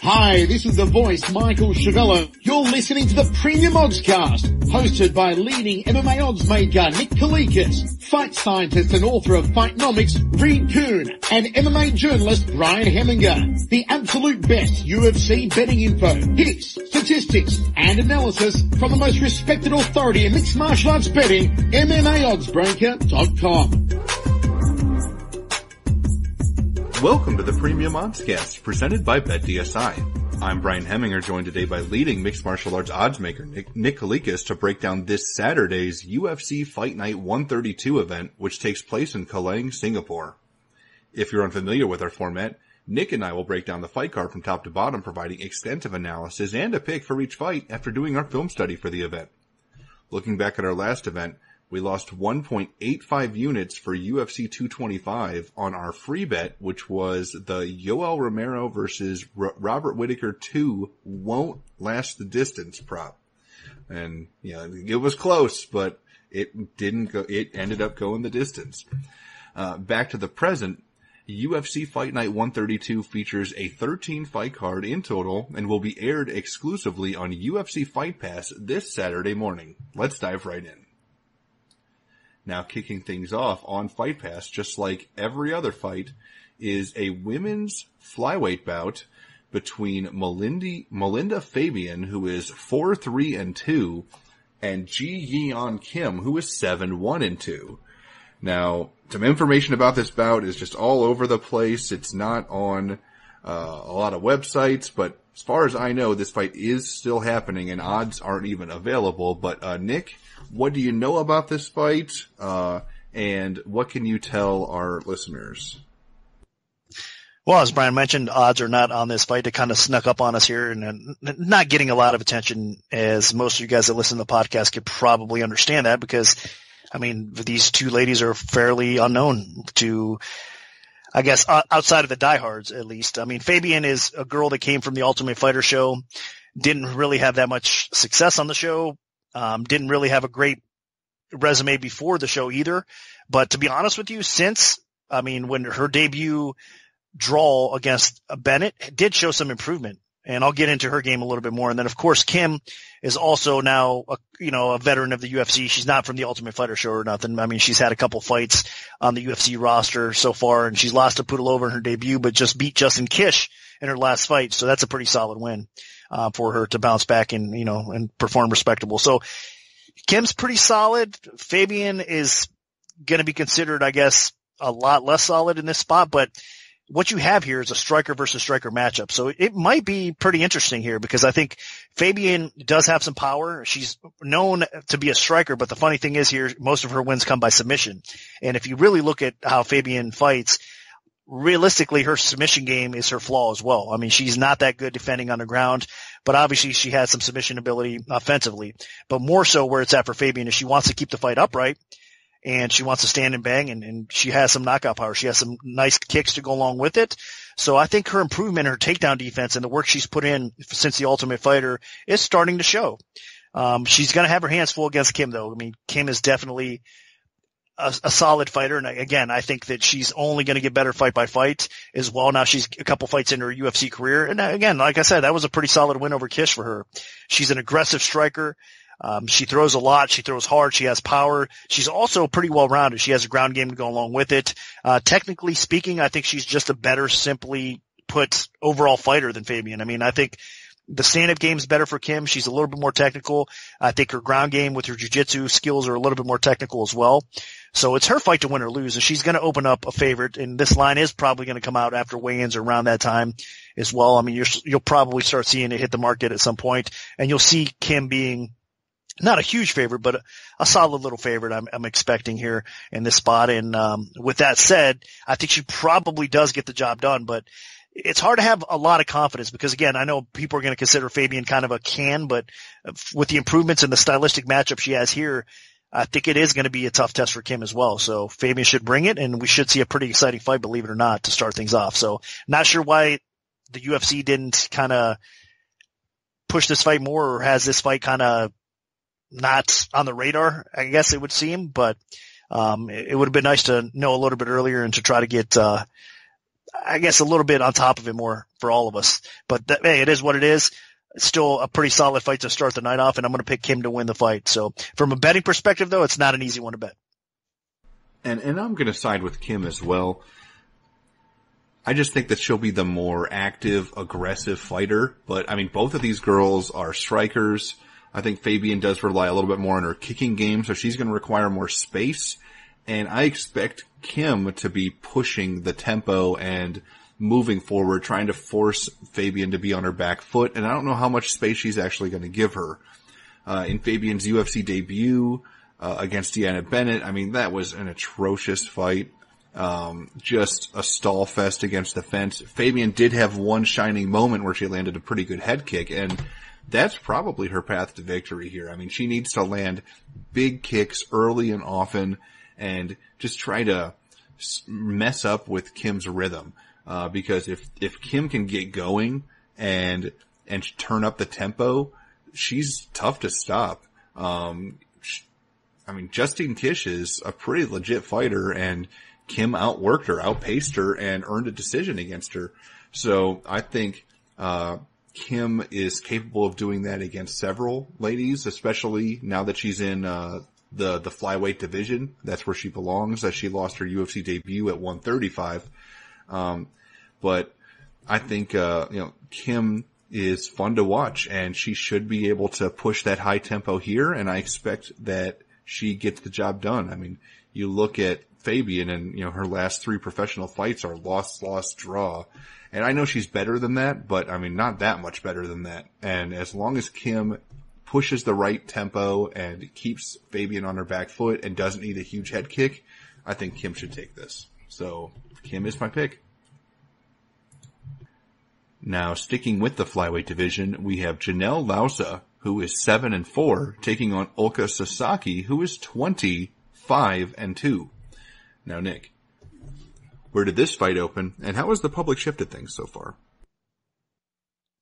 Hi, this is the voice, Michael Chavello. You're listening to the Premium Oddscast, hosted by leading MMA odds maker Nick Kalikas, fight scientist and author of Fightnomics Reed Kuhn, and MMA journalist Brian Hemminger. The absolute best UFC betting info, picks, statistics, and analysis from the most respected authority in mixed martial arts betting, MMAOddsBreaker.com. Welcome to the Premium Oddscast, presented by BetDSI. I'm Brian Hemminger, joined today by leading mixed martial arts oddsmaker Nick Kalikas to break down this Saturday's UFC Fight Night 132 event, which takes place in Kallang, Singapore. If you're unfamiliar with our format, Nick and I will break down the fight card from top to bottom, providing extensive analysis and a pick for each fight after doing our film study for the event. Looking back at our last event, we lost 1.85 units for UFC 225 on our free bet, which was the Yoel Romero versus Robert Whittaker 2 won't last the distance prop. And, it was close, but it didn't go, it ended up going the distance. Back to the present, UFC Fight Night 132 features a 13 fight card in total and will be aired exclusively on UFC Fight Pass this Saturday morning. Let's dive right in. Now, kicking things off on Fight Pass, just like every other fight, is a women's flyweight bout between Melinda Fabian, who is 4-3-2, and Ji Yeon Kim, who is 7-1-2. Now, some information about this bout is just all over the place. It's not on a lot of websites, but as far as I know, this fight is still happening and odds aren't even available. But Nick, what do you know about this fight, and what can you tell our listeners? Well, as Brian mentioned, odds are not on this fight. It kind of snuck up on us here and not getting a lot of attention, as most of you guys that listen to the podcast could probably understand that, because, these two ladies are fairly unknown to, I guess, outside of the diehards, at least. Fabian is a girl that came from the Ultimate Fighter show, didn't really have that much success on the show. Didn't really have a great resume before the show either. But to be honest with you, when her debut draw against Bennett did show some improvement, and I'll get into her game a little bit more. And then, of course, Kim is also now a veteran of the UFC. She's not from the Ultimate Fighter show or nothing. She's had a couple fights on the UFC roster so far, and she's lost to Pudilova in her debut, but just beat Justin Kish in her last fight. So that's a pretty solid win for her to bounce back and perform respectable. So Kim's pretty solid. Fabian is going to be considered, I guess, a lot less solid in this spot, but what you have here is a striker versus striker matchup. So it might be pretty interesting here, because I think Fabian does have some power. She's known to be a striker, but the funny thing is here, most of her wins come by submission. And if you really look at how Fabian fights, realistically, her submission game is her flaw as well. She's not that good defending on the ground, but obviously she has some submission ability offensively. But more so where it's at for Fabian is she wants to keep the fight upright, and she wants to stand and bang, and she has some knockout power. She has some nice kicks to go along with it. So I think her improvement in her takedown defense and the work she's put in since the Ultimate Fighter is starting to show. She's going to have her hands full against Kim, though. Kim is definitely a solid fighter. And again, I think that she's only going to get better fight by fight as well. Now she's a couple fights into her UFC career. And again, like I said, that was a pretty solid win over Kish for her. She's an aggressive striker. She throws a lot. She throws hard. She has power. She's also pretty well rounded. She has a ground game to go along with it. Technically speaking, I think she's just a better, simply put, overall fighter than Fabian. I think the stand-up game is better for Kim. She's a little bit more technical. I think her ground game with her jiu-jitsu skills are a little bit more technical as well. So it's her fight to win or lose, and she's going to open up a favorite. And this line is probably going to come out after weigh-ins around that time as well. You'll probably start seeing it hit the market at some point, and you'll see Kim being not a huge favorite, but a solid little favorite I'm expecting here in this spot. And with that said, I think she probably does get the job done, but it's hard to have a lot of confidence because, again, I know people are going to consider Fabian kind of a can, but with the improvements in the stylistic matchup she has here, I think it is going to be a tough test for Kim as well. So Fabian should bring it, and we should see a pretty exciting fight, believe it or not, to start things off. So not sure why the UFC didn't kind of push this fight more, or has this fight kind of not on the radar, I guess it would seem, but it would have been nice to know a little bit earlier and to try to get I guess a little bit on top of it more for all of us. But hey, it is what it is. It's still a pretty solid fight to start the night off, and I'm going to pick Kim to win the fight. So from a betting perspective, though, it's not an easy one to bet. And I'm going to side with Kim as well. I just think that she'll be the more active, aggressive fighter. But, I mean, both of these girls are strikers. I think Fabian does rely a little bit more on her kicking game, so she's going to require more space. And I expect Kim to be pushing the tempo and moving forward, trying to force Fabian to be on her back foot. And I don't know how much space she's actually going to give her. In Fabian's UFC debut against Deanna Bennett, I mean, that was an atrocious fight. Just a stall fest against the fence. Fabian did have one shining moment where she landed a pretty good head kick, and that's probably her path to victory here. I mean, she needs to land big kicks early and often and just try to mess up with Kim's rhythm. Because if Kim can get going and turn up the tempo, she's tough to stop. I mean, Justine Kish is a pretty legit fighter, and Kim outworked her, outpaced her, and earned a decision against her. So I think Kim is capable of doing that against several ladies, especially now that she's in the flyweight division. That's where she belongs, as she lost her UFC debut at 135. But I think Kim is fun to watch, and she should be able to push that high tempo here, and I expect that she gets the job done. I mean, you look at Fabian, and her last 3 professional fights are loss, draw. And I know she's better than that, but I mean, not that much better than that. And as long as Kim pushes the right tempo and keeps Fabian on her back foot and doesn't need a huge head kick, I think Kim should take this. So Kim is my pick. Now, sticking with the flyweight division, we have Janelle Lausa, who is 7-4, taking on Ulka Sasaki, who is 25-2. Now, Nick, where did this fight open, and how has the public shifted things so far?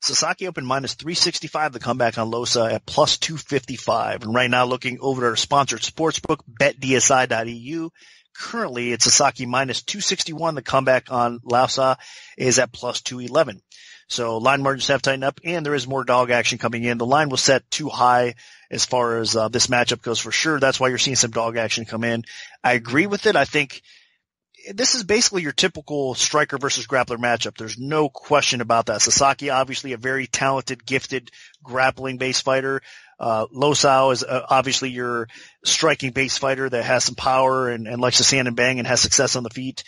Sasaki opened minus 365, the comeback on Lausa at plus 255. And right now, looking over to our sponsored sportsbook, betdsi.eu. Currently, it's Sasaki minus 261. The comeback on Lausa is at plus 211. So line margins have tightened up, and there is more dog action coming in. The line was set too high as far as this matchup goes for sure. That's why you're seeing some dog action come in. I agree with it. I think this is basically your typical striker versus grappler matchup. There's no question about that. Sasaki, obviously a very talented, gifted, grappling-based fighter. Losao is obviously your striking-based fighter that has some power and likes to stand and bang and has success on the feet.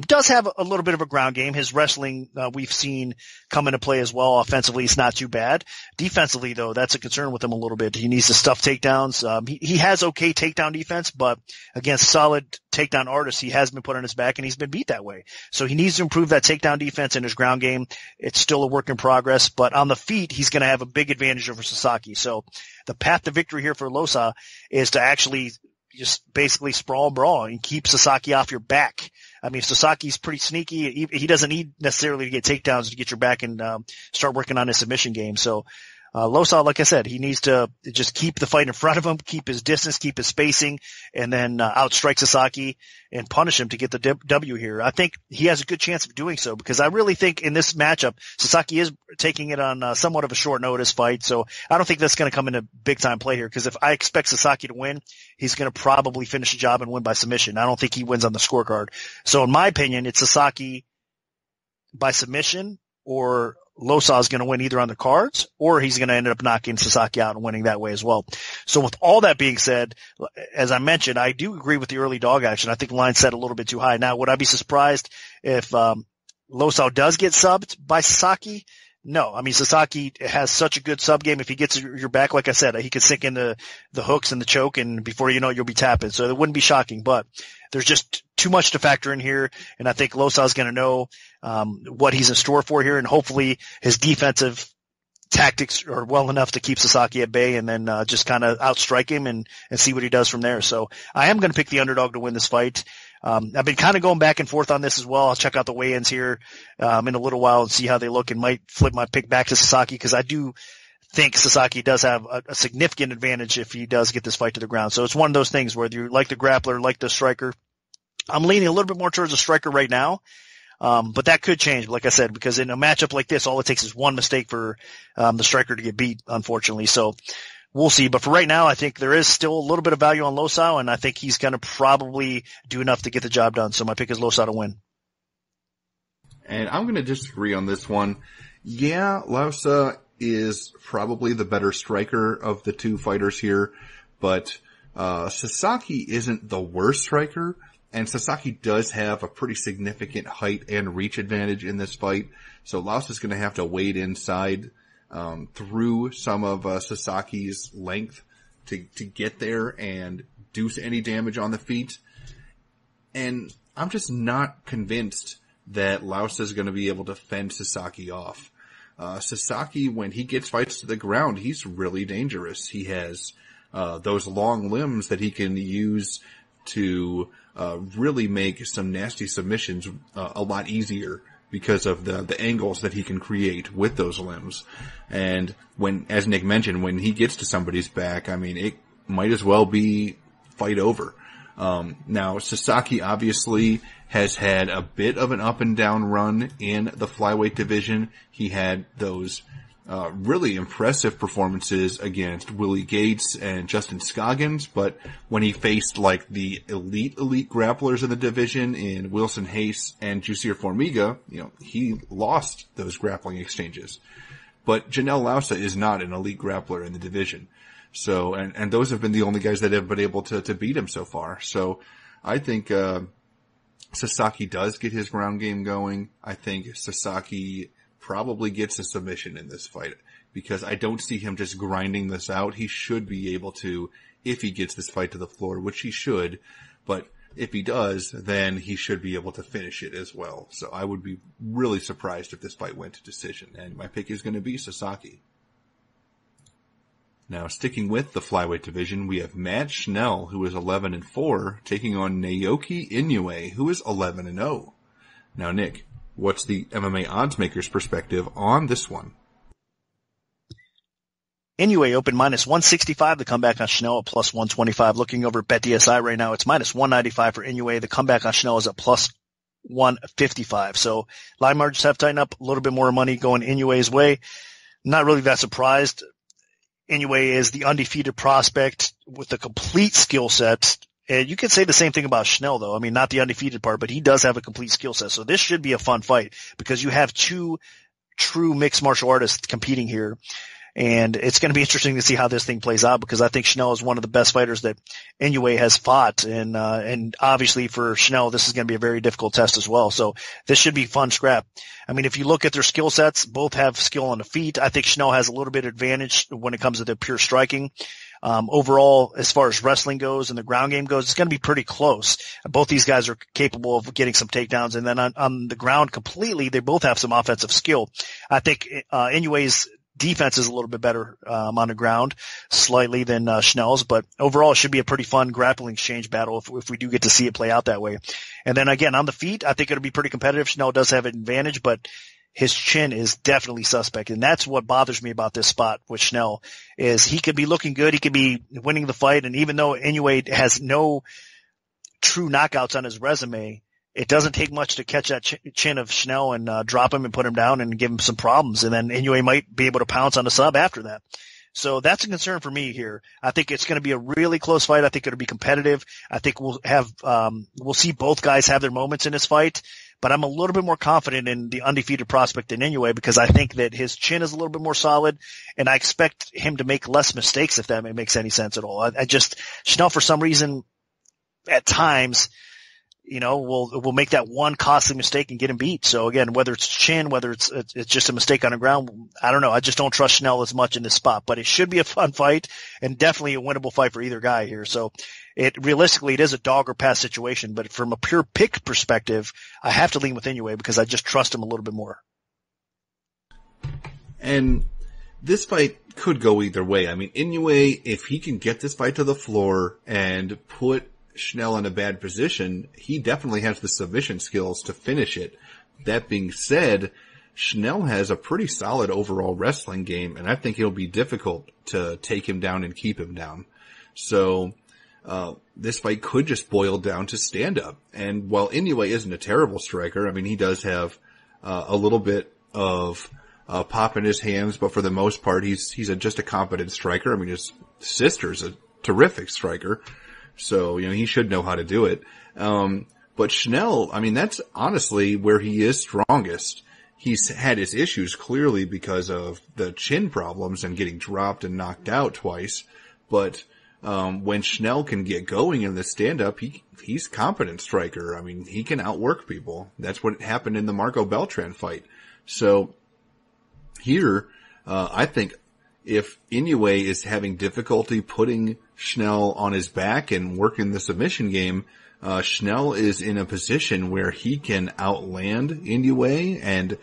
Does have a little bit of a ground game. His wrestling, we've seen come into play as well. Offensively, it's not too bad. Defensively, though, that's a concern with him a little bit. He needs to stuff takedowns. He has okay takedown defense, but against solid takedown artists, he has been put on his back and he's been beat that way. So he needs to improve that takedown defense in his ground game. It's still a work in progress, but on the feet, he's going to have a big advantage over Sasaki. So the path to victory here for Lausa is to actually just basically sprawl brawl and keep Sasaki off your back. I mean, Sasaki's pretty sneaky. He doesn't need necessarily to get takedowns to get your back and start working on his submission game. So Lausa, like I said, he needs to just keep the fight in front of him, keep his distance, keep his spacing, and then outstrike Sasaki and punish him to get the W here. I think he has a good chance of doing so because I really think in this matchup, Sasaki is taking it on somewhat of a short notice fight. So I don't think that's going to come into big time play here because if I expect Sasaki to win, he's going to probably finish the job and win by submission. I don't think he wins on the scorecard. So in my opinion, it's Sasaki by submission or Lausa is going to win either on the cards or he's going to end up knocking Sasaki out and winning that way as well. So with all that being said, as I mentioned, I do agree with the early dog action. I think the line set a little bit too high. Now, would I be surprised if Lausa does get subbed by Sasaki? No. I mean, Sasaki has such a good sub game. If he gets your back, like I said, he can sink in the hooks and the choke, and before you know it, you'll be tapping. So it wouldn't be shocking, but there's just too much to factor in here, and I think Lausa is going to know what he's in store for here, and hopefully his defensive tactics are well enough to keep Sasaki at bay and then just kind of outstrike him and see what he does from there. So I am going to pick the underdog to win this fight. I've been kind of going back and forth on this as well. I'll check out the weigh-ins here in a little while and see how they look and might flip my pick back to Sasaki because I do think Sasaki does have a significant advantage if he does get this fight to the ground. So it's one of those things whether you like the grappler, like the striker. I'm leaning a little bit more towards the striker right now. But that could change, like I said, because in a matchup like this, all it takes is one mistake for the striker to get beat, unfortunately. So we'll see. But for right now, I think there is still a little bit of value on Losau, and I think he's going to probably do enough to get the job done. So my pick is Losau to win. And I'm going to disagree on this one. Yeah, Losau is probably the better striker of the two fighters here, but Sasaki isn't the worst striker, and Sasaki does have a pretty significant height and reach advantage in this fight. So Losau is going to have to wade inside through some of Sasaki's length to get there and do any damage on the feet. And I'm just not convinced that Losau is going to be able to fend Sasaki off. Sasaki, when he gets fights to the ground, he's really dangerous. He has those long limbs that he can use to really make some nasty submissions a lot easier because of the angles that he can create with those limbs. And when, as Nick mentioned, when he gets to somebody's back, I mean, it might as well be fight over. Now, Sasaki obviously has had a bit of an up and down run in the flyweight division. He had those really impressive performances against Willie Gates and Justin Scoggins, but when he faced like the elite grapplers in the division in Wilson Hayes and Jussier Formiga, he lost those grappling exchanges. But Janelle Losau is not an elite grappler in the division. So, and those have been the only guys that have been able to beat him so far. So I think, Sasaki does get his ground game going. I think Sasaki probably gets a submission in this fight because I don't see him just grinding this out. He should be able to, if he gets this fight to the floor, which he should, but if he does, then he should be able to finish it as well. So I would be really surprised if this fight went to decision, and my pick is going to be Sasaki. Now, sticking with the flyweight division, we have Matt Schnell, who is 11-4, taking on Naoki Inoue, who is 11-0. Now, Nick, what's the MMA oddsmaker's perspective on this one? Inoue open minus 165. The comeback on Schnell at plus 125. Looking over at BetDSI right now, it's minus 195 for Inoue. The comeback on Schnell is at plus 155. So line margins have tightened up, a little bit more money going Inoue's way. Not really that surprised. Inoue is the undefeated prospect with a complete skill set. And you could say the same thing about Schnell, though. I mean, not the undefeated part, but he does have a complete skill set. So this should be a fun fight because you have two true mixed martial artists competing here. And it's going to be interesting to see how this thing plays out because I think Schnell is one of the best fighters that Inoue has fought. And obviously for Schnell, this is going to be a very difficult test as well. So this should be fun scrap. I mean, if you look at their skill sets, both have skill on the feet. I think Schnell has a little bit of advantage when it comes to the pure striking. Overall, as far as wrestling goes and the ground game goes, it's going to be pretty close. Both these guys are capable of getting some takedowns. And then on the ground completely, they both have some offensive skill. I think Inoue's defense is a little bit better on the ground slightly than Schnell's, but overall it should be a pretty fun grappling exchange battle if we do get to see it play out that way. And then again, on the feet, I think it'll be pretty competitive. Schnell does have an advantage, but his chin is definitely suspect. And that's what bothers me about this spot with Schnell is he could be looking good. He could be winning the fight. And even though Inoue has no true knockouts on his resume, it doesn't take much to catch that chin of Schnell and drop him and put him down and give him some problems. And then Inoue might be able to pounce on the sub after that. So that's a concern for me here. I think it's going to be a really close fight. I think it'll be competitive. I think we'll see both guys have their moments in this fight, but I'm a little bit more confident in the undefeated prospect in Inoue because I think that his chin is a little bit more solid and I expect him to make less mistakes if that makes any sense at all. Schnell for some reason at times, we'll make that one costly mistake and get him beat. So again, whether it's chin, whether it's just a mistake on the ground, I don't know. I just don't trust Schnell as much in this spot, but it should be a fun fight and definitely a winnable fight for either guy here. So realistically, it is a dog or pass situation, but from a pure pick perspective, I have to lean with Inoue because I just trust him a little bit more. And this fight could go either way. I mean, Inoue, if he can get this fight to the floor and put Schnell in a bad position, he definitely has the submission skills to finish it. That being said, Schnell has a pretty solid overall wrestling game, and I think it'll be difficult to take him down and keep him down. So this fight could just boil down to stand-up. And while Inoue isn't a terrible striker, I mean, he does have a little bit of pop in his hands, but for the most part, he's just a competent striker. I mean, his sister's a terrific striker, so, he should know how to do it. But Schnell, I mean, that's honestly where he is strongest. He's had his issues clearly because of the chin problems and getting dropped and knocked out twice. But when Schnell can get going in the stand-up, he's a competent striker. I mean, he can outwork people. That's what happened in the Marco Beltran fight. So here, I think if Inoue is having difficulty putting Schnell on his back and working the submission game, Schnell is in a position where he can outland Inoue and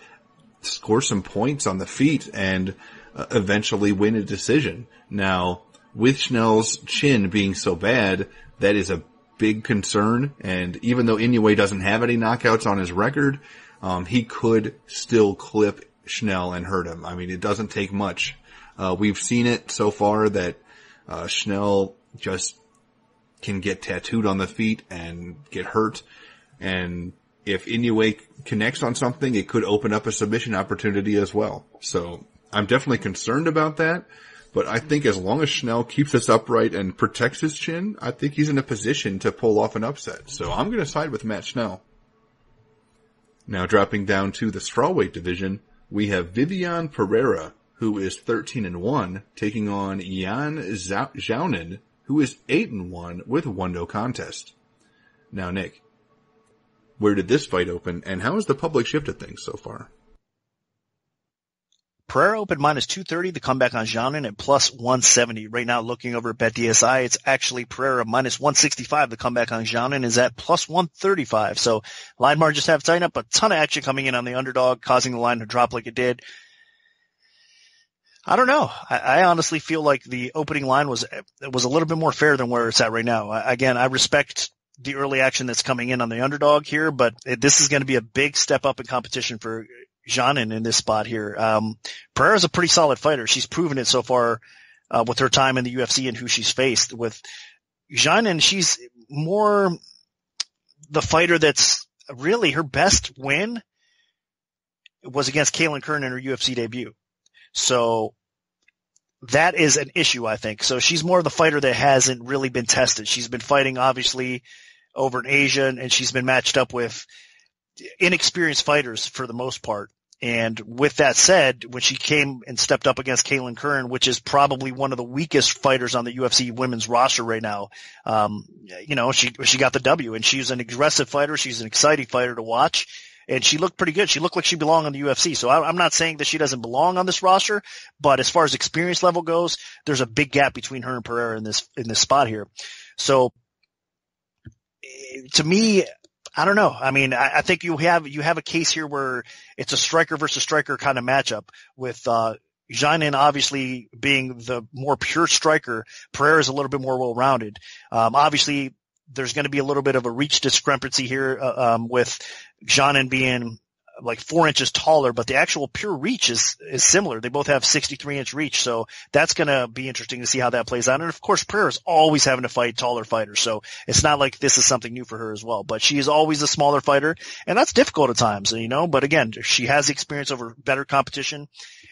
score some points on the feet and eventually win a decision. Now, with Schnell's chin being so bad, that is a big concern. And even though Inoue doesn't have any knockouts on his record, he could still clip Schnell and hurt him. I mean, it doesn't take much. We've seen it so far that Schnell just can get tattooed on the feet and get hurt. And if Inoue connects on something, it could open up a submission opportunity as well. So I'm definitely concerned about that. But I think as long as Schnell keeps this upright and protects his chin, I think he's in a position to pull off an upset. So I'm going to side with Matt Schnell. Now dropping down to the strawweight division, we have Viviane Pereira, who is 13-1, taking on Yan Xiaonan, who is 8-1 with 1 no contest. Now, Nick, where did this fight open, and how has the public shifted things so far? Pereira opened minus 230, the comeback on Xiaonan at plus 170. Right now, looking over at BetDSI, it's actually Pereira minus 165. The comeback on Xiaonan is at plus 135. So line margins have tightened up. A ton of action coming in on the underdog, causing the line to drop like it did. I don't know. I honestly feel like the opening line was a little bit more fair than where it's at right now. Again, I respect the early action that's coming in on the underdog here, but this is going to be a big step up in competition for Xiaonan in this spot here. Pereira's a pretty solid fighter. She's proven it so far with her time in the UFC and who she's faced. With Xiaonan, she's more the fighter that's really her best win was against Kaylin Curran in her UFC debut. So that is an issue, I think. So she's more of the fighter that hasn't really been tested. She's been fighting, obviously, over in Asia, and she's been matched up with inexperienced fighters for the most part. And with that said, when she came and stepped up against Kaylin Curran, which is probably one of the weakest fighters on the UFC women's roster right now, she got the W, and she's an aggressive fighter. She's an exciting fighter to watch. And she looked pretty good. She looked like she belonged on the UFC. So I'm not saying that she doesn't belong on this roster, but as far as experience level goes, there's a big gap between her and Pereira in this spot here. So to me, I don't know. I mean, I think you have a case here where it's a striker versus striker kind of matchup with, Xiaonan obviously being the more pure striker. Pereira is a little bit more well-rounded. Obviously, there's going to be a little bit of a reach discrepancy here, with Xiaonan being like 4 inches taller, but the actual pure reach is similar. They both have 63-inch reach, so that's going to be interesting to see how that plays out. And of course, Pereira is always having to fight taller fighters, so it's not like this is something new for her as well. But she is always a smaller fighter, and that's difficult at times, But again, she has experience over better competition,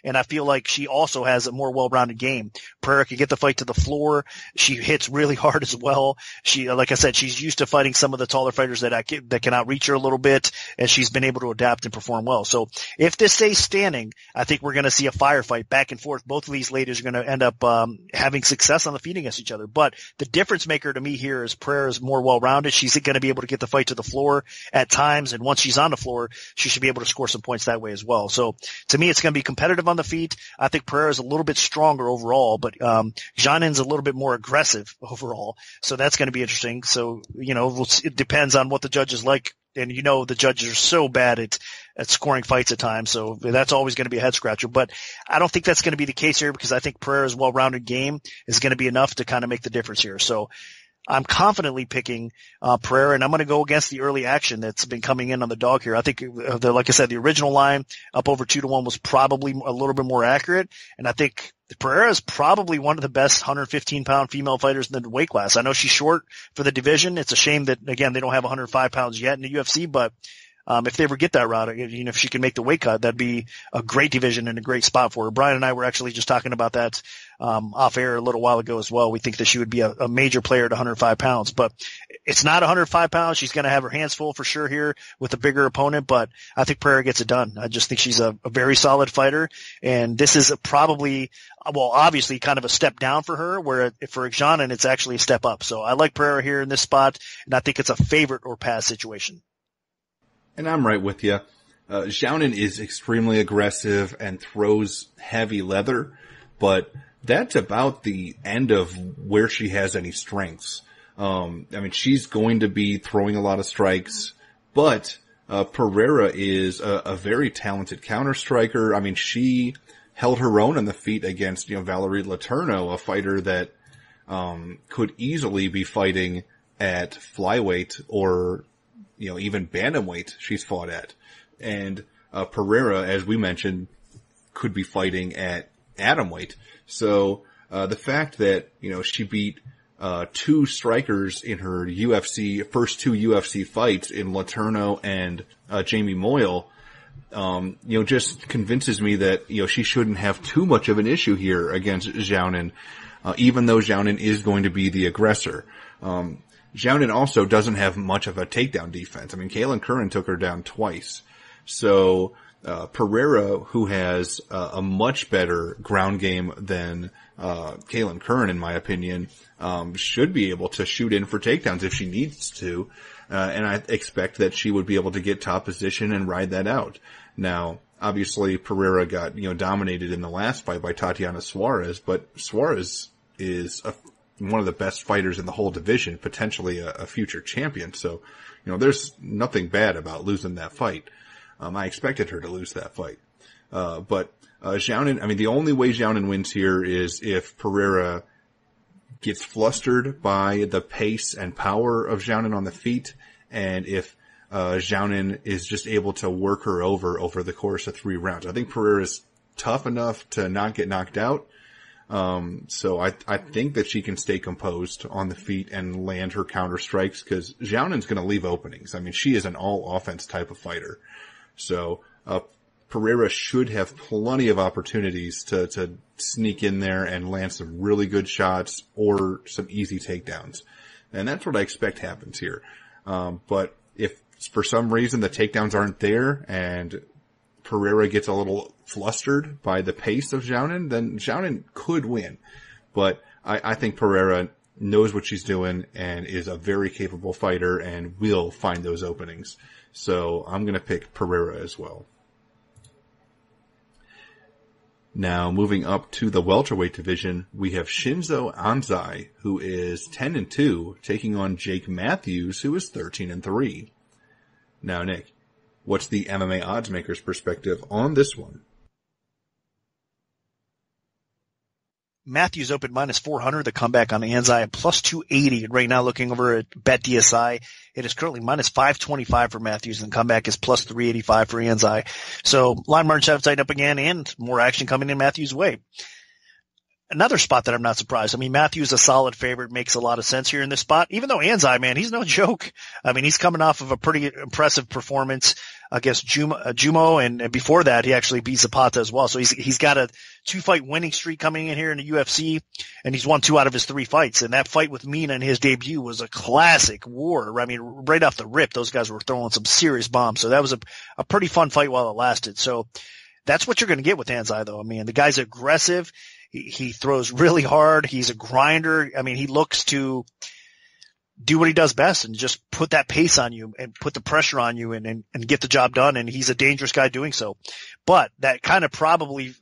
and I feel like she also has a more well-rounded game. Pereira can get the fight to the floor. She hits really hard as well. She, like I said, she's used to fighting some of the taller fighters that can outreach her a little bit, and she's been able to adapt and perform well. So if this stays standing, I think we're going to see a firefight back and forth. Both of these ladies are going to end up having success on the feet against each other. But the difference maker to me here is Pereira is more well-rounded. She's going to be able to get the fight to the floor at times, and once she's on the floor, she should be able to score some points that way as well. So to me, it's going to be competitive on the feet. I think Pereira is a little bit stronger overall, but Xiaonan's a little bit more aggressive overall. So that's going to be interesting. So, it depends on what the judges like. And the judges are so bad at scoring fights at times, so that's always going to be a head scratcher. But I don't think that's going to be the case here, because I think Pereira's well-rounded game is going to be enough to kind of make the difference here. So I'm confidently picking Pereira, and I'm going to go against the early action that's been coming in on the dog here. I think, like I said, the original line up over 2-1 was probably a little bit more accurate, and I think Pereira is probably one of the best 115-pound female fighters in the weight class. I know she's short for the division. It's a shame that, again, they don't have 105 pounds yet in the UFC, but if they ever get that route, if she can make the weight cut, that'd be a great division and a great spot for her. Brian and I were actually just talking about that off air a little while ago as well. We think that she would be a major player at 105 pounds, but it's not 105 pounds. She's going to have her hands full for sure here with a bigger opponent, but I think Pereira gets it done. I just think she's a very solid fighter, and this is probably, well, obviously kind of a step down for her, where for Xiaonan, it's actually a step up. So I like Pereira here in this spot, and I think it's a favorite or pass situation. And I'm right with you. Xiaonan is extremely aggressive and throws heavy leather, but that's about the end of where she has any strengths. I mean, she's going to be throwing a lot of strikes, but Pereira is a very talented counter striker. I mean, she held her own on the feet against, Valerie Letourneau, a fighter that could easily be fighting at flyweight or even bantamweight she's fought at. And Pereira, as we mentioned, could be fighting at atomweight. So the fact that, she beat two strikers in her first two UFC fights in Letourneau and Jamie Moyle, just convinces me that, she shouldn't have too much of an issue here against Xiaonan, even though Xiaonan is going to be the aggressor. Xiaonan also doesn't have much of a takedown defense. I mean, Kaylin Curran took her down twice. So, Pereira, who has a much better ground game than Kaylin Curran, in my opinion, should be able to shoot in for takedowns if she needs to. And I expect that she would be able to get top position and ride that out. Now, obviously, Pereira got, dominated in the last fight by Tatiana Suarez, but Suarez is one of the best fighters in the whole division, potentially a future champion. So, there's nothing bad about losing that fight. I expected her to lose that fight. But Xiaonan, I mean, the only way Xiaonan wins here is if Pereira gets flustered by the pace and power of Xiaonan on the feet, and if Xiaonan is just able to work her over the course of 3 rounds. I think Pereira is tough enough to not get knocked out. So I think that she can stay composed on the feet and land her counter strikes, because Xiaonan's going to leave openings. I mean, she is an all offense type of fighter. So, Pereira should have plenty of opportunities to sneak in there and land some really good shots or some easy takedowns. And that's what I expect happens here. But if for some reason the takedowns aren't there and Pereira gets a little flustered by the pace of Xiaonan, then Xiaonan could win. But I think Pereira knows what she's doing and is a very capable fighter and will find those openings. So I'm going to pick Pereira as well. Now, moving up to the welterweight division, we have Shinzo Anzai, who is 10-2, taking on Jake Matthews, who is 13-3. Now, Nick, what's the MMA oddsmaker's perspective on this one? Matthews opened -400, the comeback on Anzai at +280. And right now, looking over at BetDSI, it is currently -525 for Matthews, and the comeback is +385 for Anzai. So line margins have tightened up again, and more action coming in Matthews' way. Another spot that I'm not surprised. I mean, Matthews, a solid favorite, makes a lot of sense here in this spot. Even though Anzai, man, he's no joke. I mean, he's coming off of a pretty impressive performance against Jumo, and before that, he actually beat Zapata as well. So he's got a 2-fight winning streak coming in here in the UFC, and he's won 2 out of his 3 fights. And that fight with Mina in his debut was a classic war. I mean, right off the rip, those guys were throwing some serious bombs. So that was a pretty fun fight while it lasted. So that's what you're going to get with Anzai, though. I mean, the guy's aggressive. He throws really hard. He's a grinder. I mean, he looks to do what he does best and just put that pace on you and put the pressure on you and get the job done. And he's a dangerous guy doing so. But that kind of probably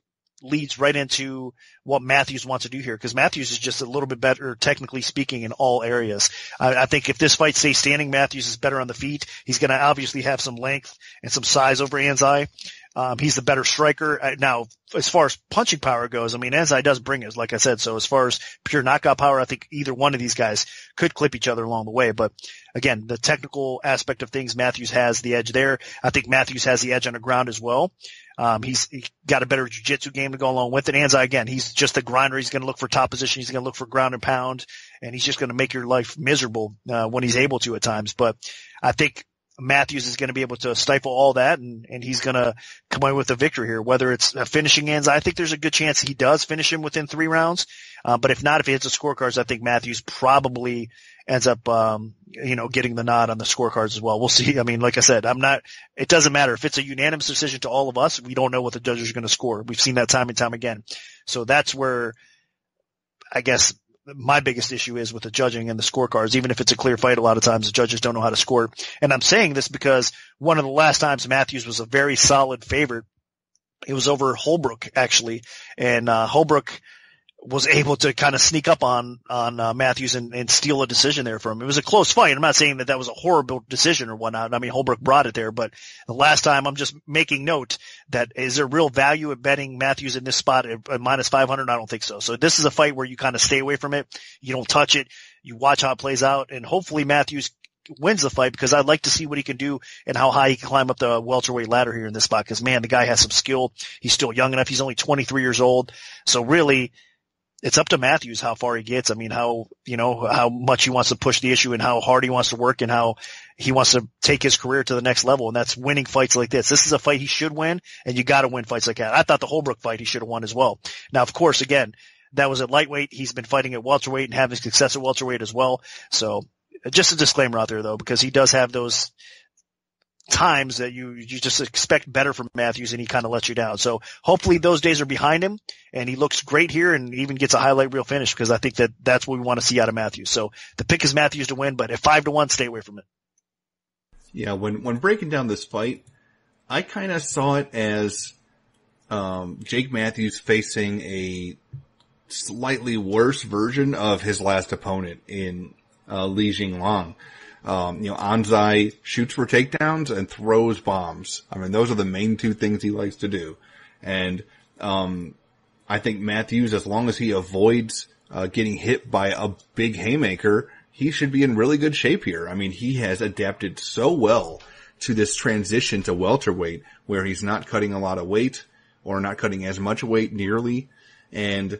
leads right into what Matthews wants to do here, because Matthews is just a little bit better, technically speaking, in all areas. I think if this fight stays standing, Matthews is better on the feet. He's going to obviously have some length and some size over Anzai. He's the better striker. Now, as far as punching power goes, I mean, Anzai does bring it, like I said. So as far as pure knockout power, I think either one of these guys could clip each other along the way. But again, the technical aspect of things, Matthews has the edge there. I think Matthews has the edge on the ground as well. He's got a better jiu-jitsu game to go along with it. Anzai, again, he's just a grinder. He's going to look for top position. He's going to look for ground and pound, and he's just going to make your life miserable, when he's able to at times. But I think Matthews is going to be able to stifle all that, and he's going to come away with a victory here. Whether it's a finishing Anzai, I think there's a good chance he does finish him within 3 rounds. But if not, if he hits the scorecards, I think Matthews probably ends up, getting the nod on the scorecards as well. We'll see. I mean, like I said, it doesn't matter if it's a unanimous decision to all of us. We don't know what the judges are going to score. We've seen that time and time again. So that's where I guess my biggest issue is with the judging and the scorecards. Even if it's a clear fight, a lot of times the judges don't know how to score. And I'm saying this because one of the last times Matthews was a very solid favorite, it was over Holbrook, actually. And Holbrook was able to kind of sneak up on Matthews and steal a decision there from him. It was a close fight. I'm not saying that was a horrible decision or whatnot. I mean, Holbrook brought it there, but the last time I'm just making note that is there real value at betting Matthews in this spot at minus 500? I don't think so. So this is a fight where you kind of stay away from it. You don't touch it. You watch how it plays out, and hopefully Matthews wins the fight, because I'd like to see what he can do and how high he can climb up the welterweight ladder here in this spot. Because man, the guy has some skill. He's still young enough. He's only 23 years old. So really, it's up to Matthews how far he gets. I mean, how much he wants to push the issue and how hard he wants to work and how he wants to take his career to the next level. And that's winning fights like this. This is a fight he should win, and you got to win fights like that. I thought the Holbrook fight he should have won as well. Now, of course, again, that was at lightweight. He's been fighting at welterweight and having success at welterweight as well. So just a disclaimer out there though, because he does have those times that you just expect better from Matthews and he kind of lets you down. So hopefully those days are behind him and he looks great here and even gets a highlight reel finish, because I think that's what we want to see out of Matthews. So the pick is Matthews to win, but at 5-1, stay away from it. Yeah, when breaking down this fight, I kind of saw it as Jake Matthews facing a slightly worse version of his last opponent in Li Jingliang. Anzai shoots for takedowns and throws bombs. I mean, those are the main two things he likes to do. And I think Matthews, as long as he avoids getting hit by a big haymaker, he should be in really good shape here. I mean, he has adapted so well to this transition to welterweight, where he's not cutting a lot of weight or not cutting as much weight nearly. And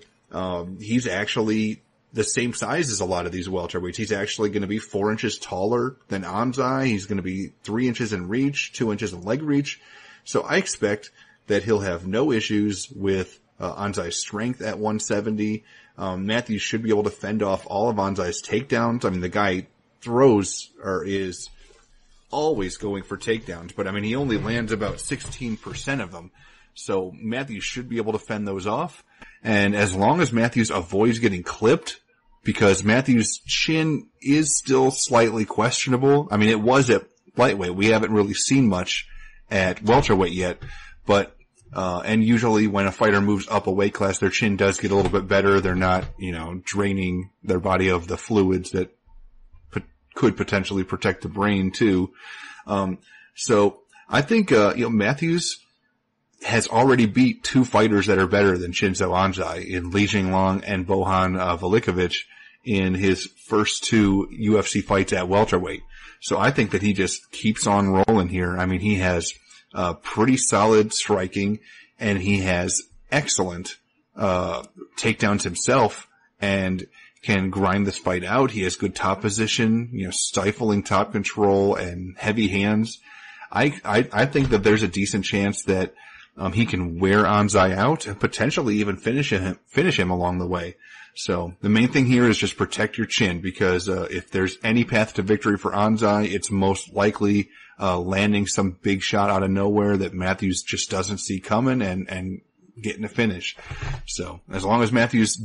he's actually the same size as a lot of these welterweights. He's actually going to be 4 inches taller than Anzai. He's going to be 3 inches in reach, 2 inches in leg reach. So I expect that he'll have no issues with Anzai's strength at 170. Matthews should be able to fend off all of Anzai's takedowns. I mean, the guy is always going for takedowns, but I mean, he only lands about 16% of them. So Matthews should be able to fend those off. And as long as Matthews avoids getting clipped, because Matthews' chin is still slightly questionable. I mean, it was at lightweight. We haven't really seen much at welterweight yet, but and usually when a fighter moves up a weight class, their chin does get a little bit better. They're not, draining their body of the fluids that could potentially protect the brain too. So I think, Matthews has already beat 2 fighters that are better than Shinzo Anzai in Li Jingliang and Bohan Velikovic in his first 2 UFC fights at welterweight. So I think that he just keeps on rolling here. I mean, he has pretty solid striking, and he has excellent takedowns himself and can grind this fight out. He has good top position, stifling top control and heavy hands. I think that there's a decent chance that he can wear Anzai out and potentially even finish him along the way. So the main thing here is just protect your chin, because if there's any path to victory for Anzai, it's most likely landing some big shot out of nowhere that Matthews just doesn't see coming and getting a finish. So as long as Matthews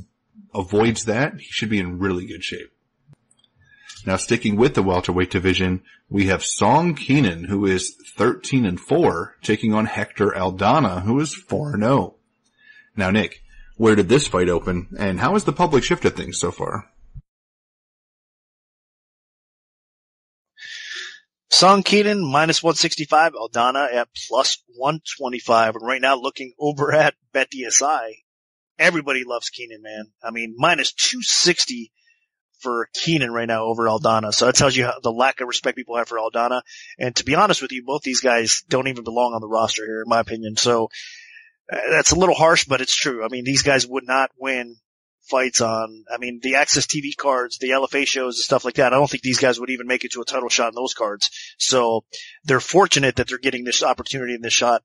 avoids that, he should be in really good shape. Now, sticking with the welterweight division, we have Song Keenan, who is 13-4, taking on Hector Aldana, who is 4-0. Now, Nick, where did this fight open, and how has the public shifted things so far? Song Keenan, minus 165. Aldana at plus 125. And right now, looking over at BetDSI, everybody loves Keenan, man. I mean, minus 260 for Keenan right now over Aldana. So that tells you the lack of respect people have for Aldana. And to be honest with you, both these guys don't even belong on the roster here, in my opinion. So that's a little harsh, but it's true. I mean, these guys would not win fights on, I mean, the Access TV cards, the LFA shows and stuff like that. I don't think these guys would even make it to a title shot in those cards. So they're fortunate that they're getting this opportunity and this shot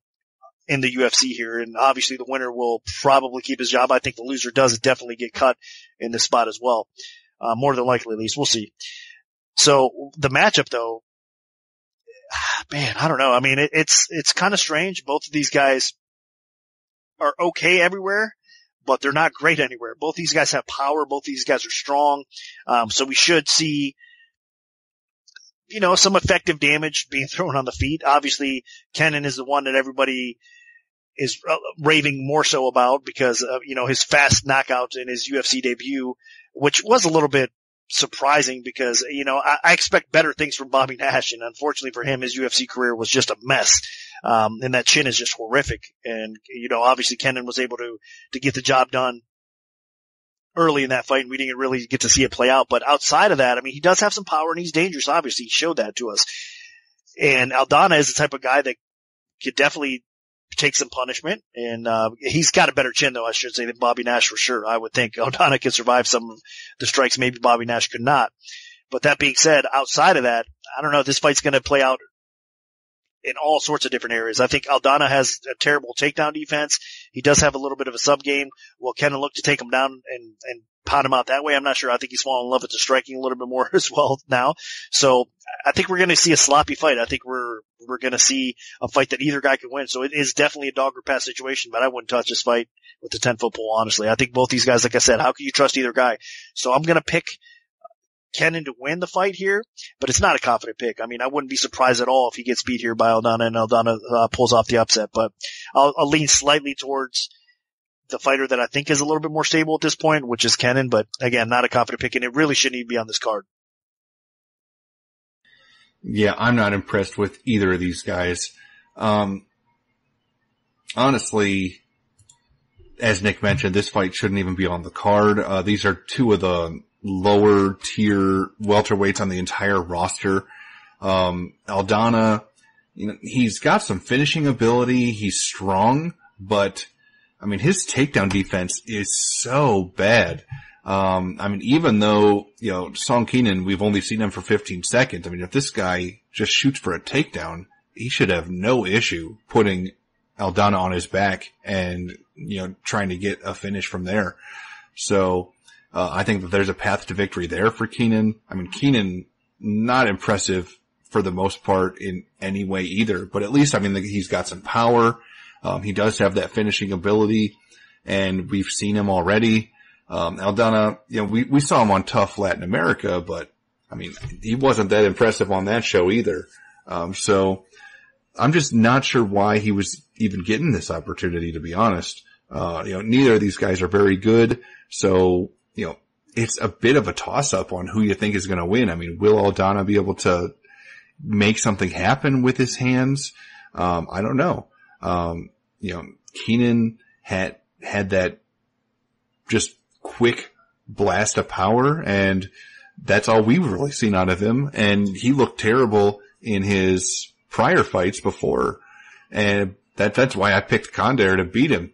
in the UFC here. And obviously the winner will probably keep his job. I think the loser does definitely get cut in this spot as well. More than likely, at least. We'll see. So the matchup though, man, I don't know. I mean, it's kind of strange. Both of these guys are okay everywhere, but they're not great anywhere. Both these guys have power. Both these guys are strong. So we should see, some effective damage being thrown on the feet. Obviously, Kenan is the one that everybody is raving more so about because of, his fast knockouts in his UFC debut, which was a little bit surprising because, I expect better things from Bobby Nash. And unfortunately for him, his UFC career was just a mess. And that chin is just horrific. And, obviously Kenan was able to get the job done early in that fight and we didn't really get to see it play out. But outside of that, I mean, he does have some power and he's dangerous. Obviously he showed that to us. And Aldana is the type of guy that could definitely take some punishment. And, he's got a better chin though, I should say, than Bobby Nash for sure. I would think Aldana could survive some of the strikes maybe Bobby Nash could not. But that being said, outside of that, I don't know, this fight's going to play out in all sorts of different areas. I think Aldana has a terrible takedown defense. He does have a little bit of a sub game. Will Kenan look to take him down and pound him out that way? I'm not sure. I think he's fallen in love with the striking a little bit more as well now. So I think we're going to see a sloppy fight. I think we're going to see a fight that either guy can win. So it is definitely a dog or pass situation, but I wouldn't touch this fight with the 10-foot pole, honestly. I think both these guys, like I said, how can you trust either guy? So I'm going to pick Kenan to win the fight here, but it's not a confident pick. I mean, I wouldn't be surprised at all if he gets beat here by Aldana and Aldana pulls off the upset, but I'll lean slightly towards the fighter that I think is a little bit more stable at this point, which is Kenan, but again, not a confident pick, and it really shouldn't even be on this card. Yeah, I'm not impressed with either of these guys. Honestly, as Nick mentioned, this fight shouldn't even be on the card. These are two of the lower tier welterweights on the entire roster. Aldana, he's got some finishing ability. He's strong, but I mean, his takedown defense is so bad. I mean, even though, Song Keenan, we've only seen him for 15 seconds. I mean, if this guy just shoots for a takedown, he should have no issue putting Aldana on his back and, trying to get a finish from there. So, I think that there's a path to victory there for Keenan. I mean, Keenan, not impressive for the most part in any way either, but at least, I mean, he's got some power. He does have that finishing ability and we've seen him already. Aldana, we saw him on Tough Latin America, but I mean, he wasn't that impressive on that show either. So I'm just not sure why he was even getting this opportunity, to be honest. Neither of these guys are very good. So, it's a bit of a toss up on who you think is going to win. I mean, will Aldana be able to make something happen with his hands? I don't know. Keenan had that just quick blast of power, and that's all we've really seen out of him. And he looked terrible in his prior fights before. And that's why I picked Condare to beat him,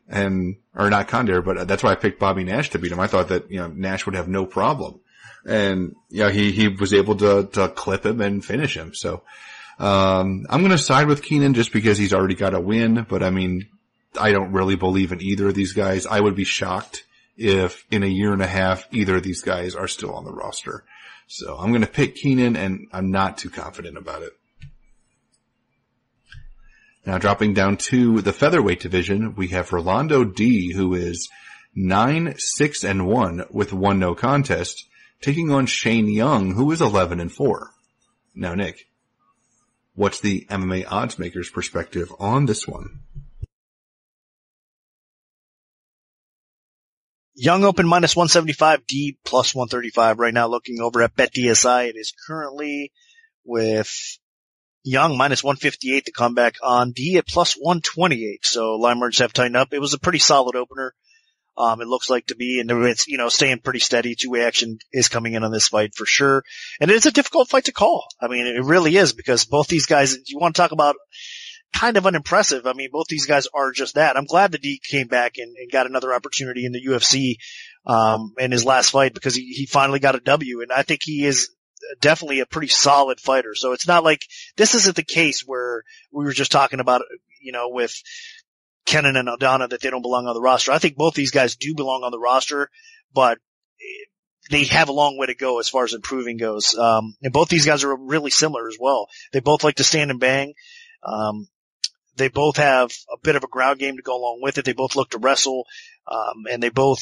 or not Condare, but that's why I picked Bobby Nash to beat him. I thought that, Nash would have no problem. And, he was able to clip him and finish him. So, I'm going to side with Keenan just because he's already got a win, but I mean, I don't really believe in either of these guys. I would be shocked if in a year and a half, either of these guys are still on the roster. So I'm going to pick Keenan, and I'm not too confident about it. Now dropping down to the featherweight division, we have Rolando D, who is 9-6-1 with 1 no contest, taking on Shane Young, who is 11-4. Now, Nick, what's the MMA odds maker's perspective on this one? Young open minus 175, D plus 135. Right now, looking over at BetDSI, it is currently with Young minus 158 to come back on D at plus 128. So line margins have tightened up. It was a pretty solid opener. It looks like to be, and it's, staying pretty steady. Two-way action is coming in on this fight for sure. And it's a difficult fight to call. I mean, it really is, because both these guys, you want to talk about kind of unimpressive. I mean, both these guys are just that. I'm glad that D came back and got another opportunity in the UFC, in his last fight, because he finally got a W. And I think he is definitely a pretty solid fighter. So it's not like, this isn't the case where we were just talking about, with Kenan and Aldana, that they don't belong on the roster. I think both these guys do belong on the roster, but they have a long way to go as far as improving goes. And both these guys are really similar as well. They both like to stand and bang. They both have a bit of a ground game to go along with it. They both look to wrestle, and they both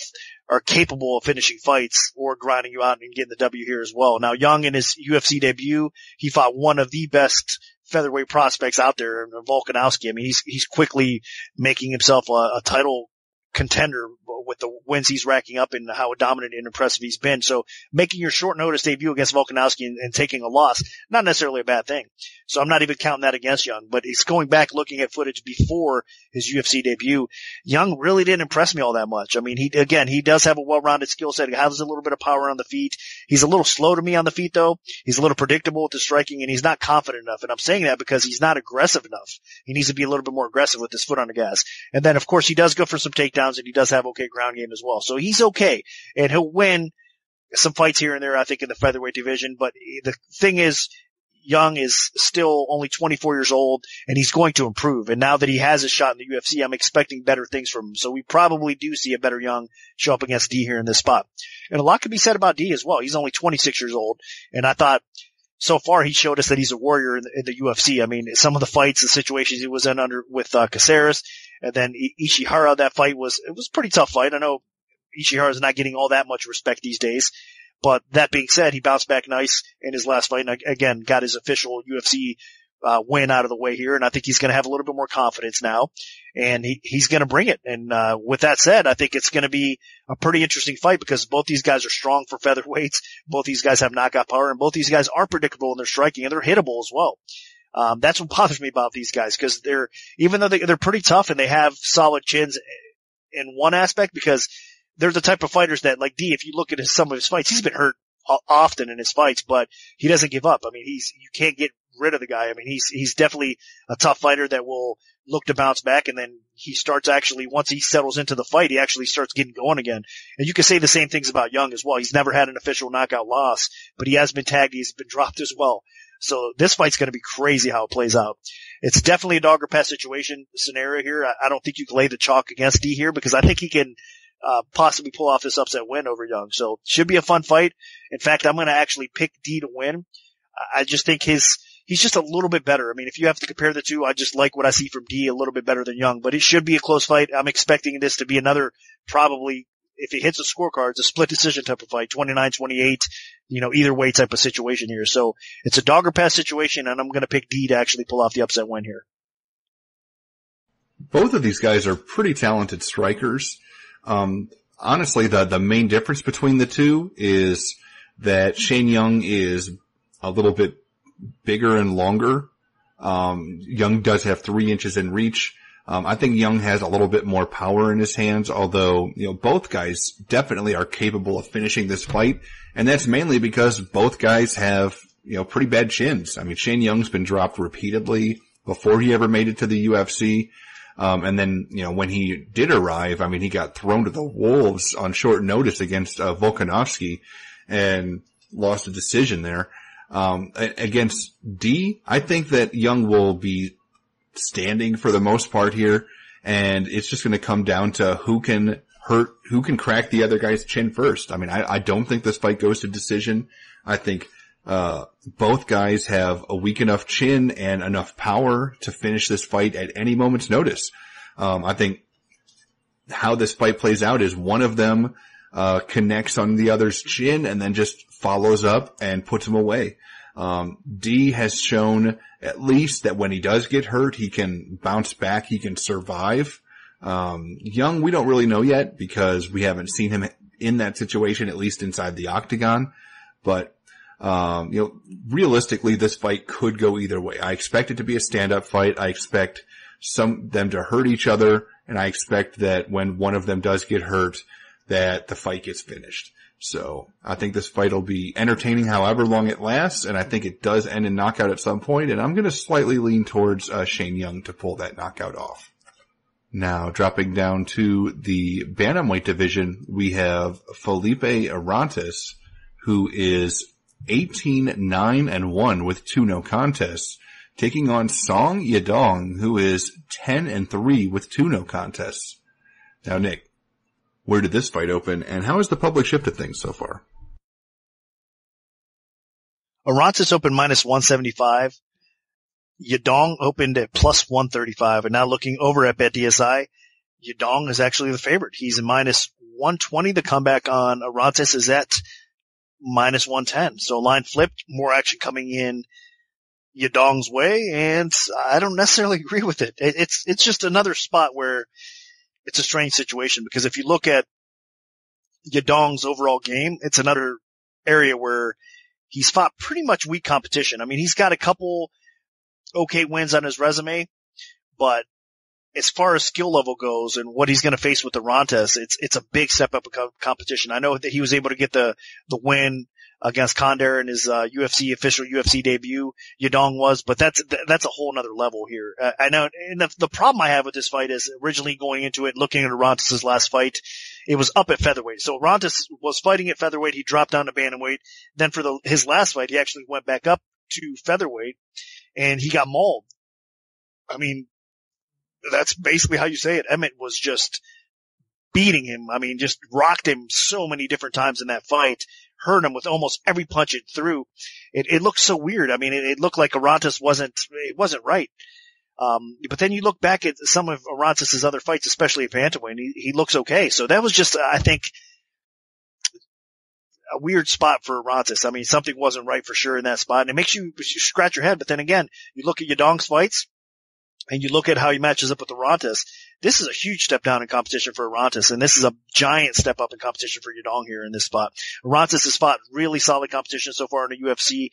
are capable of finishing fights or grinding you out and getting the W here as well. Now, Young, in his UFC debut, he fought one of the best featherweight prospects out there, Volkanovski. I mean, he's quickly making himself a title contender with the wins he's racking up and how dominant and impressive he's been. So making your short notice debut against Volkanovski and taking a loss, not necessarily a bad thing. So I'm not even counting that against Young, but he's going back looking at footage before his UFC debut. Young really didn't impress me all that much. I mean, he does have a well-rounded skill set. He has a little bit of power on the feet. He's a little slow to me on the feet though. He's a little predictable with the striking, and he's not confident enough. And I'm saying that because he's not aggressive enough. He needs to be a little bit more aggressive with his foot on the gas. And then of course he does go for some takedowns, and he does have okay ground game as well. So he's okay, and he'll win some fights here and there, I think, in the featherweight division. But the thing is, Young is still only 24 years old, and he's going to improve. And now that he has a shot in the UFC, I'm expecting better things from him. So we probably do see a better Young show up against D here in this spot. And a lot could be said about D as well. He's only 26 years old, and I thought so far he showed us that he's a warrior in the UFC. I mean, some of the fights, the situations he was in with Caceres, and then Ishihara, that fight was a pretty tough fight. I know Ishihara is not getting all that much respect these days. But that being said, he bounced back nice in his last fight, and again got his official UFC win out of the way here. And I think he's going to have a little bit more confidence now, and he's going to bring it. And with that said, I think it's going to be a pretty interesting fight, because both these guys are strong for featherweights. Both these guys have knockout power, and both these guys are predictable in their striking, and they're hittable as well. That's what bothers me about these guys, because even though they're pretty tough and they have solid chins in one aspect, because they're the type of fighters that, like D, if you look at some of his fights, he's been hurt often in his fights, but he doesn't give up. I mean, you can't get rid of the guy. I mean, he's definitely a tough fighter that will look to bounce back, and then he starts actually, once he settles into the fight, he actually starts getting going again. And you can say the same things about Young as well. He's never had an official knockout loss, but he has been tagged. He's been dropped as well. So this fight's going to be crazy how it plays out. It's definitely a dog or pass scenario here. I don't think you can lay the chalk against D here, because I think he can possibly pull off this upset win over Young. So should be a fun fight. In fact, I'm going to actually pick D to win. I just think he's just a little bit better. I mean, if you have to compare the two, I just like what I see from D a little bit better than Young, but it should be a close fight. I'm expecting this to be another, probably, if it hits the scorecards, a split decision type of fight, 29-28, either way type of situation here. So it's a dog or pass situation, and I'm going to pick D to actually pull off the upset win here. Both of these guys are pretty talented strikers. Honestly, the main difference between the two is that Shane Young is a little bit bigger and longer. Young does have 3 inches in reach. I think Young has a little bit more power in his hands, although, both guys definitely are capable of finishing this fight. And that's mainly because both guys have, pretty bad chins. I mean, Shane Young's been dropped repeatedly before he ever made it to the UFC. And then, when he did arrive, I mean, he got thrown to the wolves on short notice against Volkanovski and lost a decision there. Against D, I think that Young will be standing for the most part here, and it's just going to come down to who can crack the other guy's chin first. I mean, I don't think this fight goes to decision. I think both guys have a weak enough chin and enough power to finish this fight at any moment's notice. I think how this fight plays out is one of them connects on the other's chin and then just follows up and puts him away. D has shown at least that when he does get hurt, he can bounce back, he can survive. Young, we don't really know yet because we haven't seen him in that situation, at least inside the octagon. But Realistically, this fight could go either way. I expect it to be a stand-up fight. I expect them to hurt each other, and I expect that when one of them does get hurt, that the fight gets finished. So I think this fight will be entertaining however long it lasts, and I think it does end in knockout at some point, and I'm going to slightly lean towards Shane Young to pull that knockout off. Now, dropping down to the bantamweight division, we have Felipe Arantes, who is 18-9-1 with 2 no contests, taking on Song Yadong, who is 10-3 with 2 no contests. Now, Nick, where did this fight open, and how has the public shifted things so far? Arantes opened minus 175. Yadong opened at plus 135. And now looking over at BetDSI, Yadong is actually the favorite. He's in minus 120. The comeback on Arantes is at minus 110. So line flipped, more action coming in Yadong's way, and I don't necessarily agree with it. It's just another spot where it's a strange situation, because if you look at Yadong's overall game, it's another area where he's fought pretty much weak competition. I mean, he's got a couple okay wins on his resume, but as far as skill level goes and what he's going to face with Arantes, it's a big step up in competition. I know that he was able to get the win against Condor in his official UFC debut. Yadong was, but that's a whole nother level here. I know, and the problem I have with this fight is originally going into it, looking at Arantes' last fight, it was up at featherweight. So Arantes was fighting at featherweight. He dropped down to bantamweight. Then for his last fight, he actually went back up to featherweight, and he got mauled. I mean, that's basically how you say it. Emmett was just beating him. I mean, just rocked him so many different times in that fight. Hurt him with almost every punch it threw. It looked so weird. I mean, it looked like Arantes wasn't right. But then you look back at some of Arantes' other fights, especially at bantamweight, and he looks okay. So that was just, I think, a weird spot for Arantes. I mean, something wasn't right for sure in that spot, and it makes you scratch your head. But then again, you look at Yadong's fights, and you look at how he matches up with Arantes. This is a huge step down in competition for Arantes, and this is a giant step up in competition for Yadong here in this spot. Arantes has fought really solid competition so far in the UFC.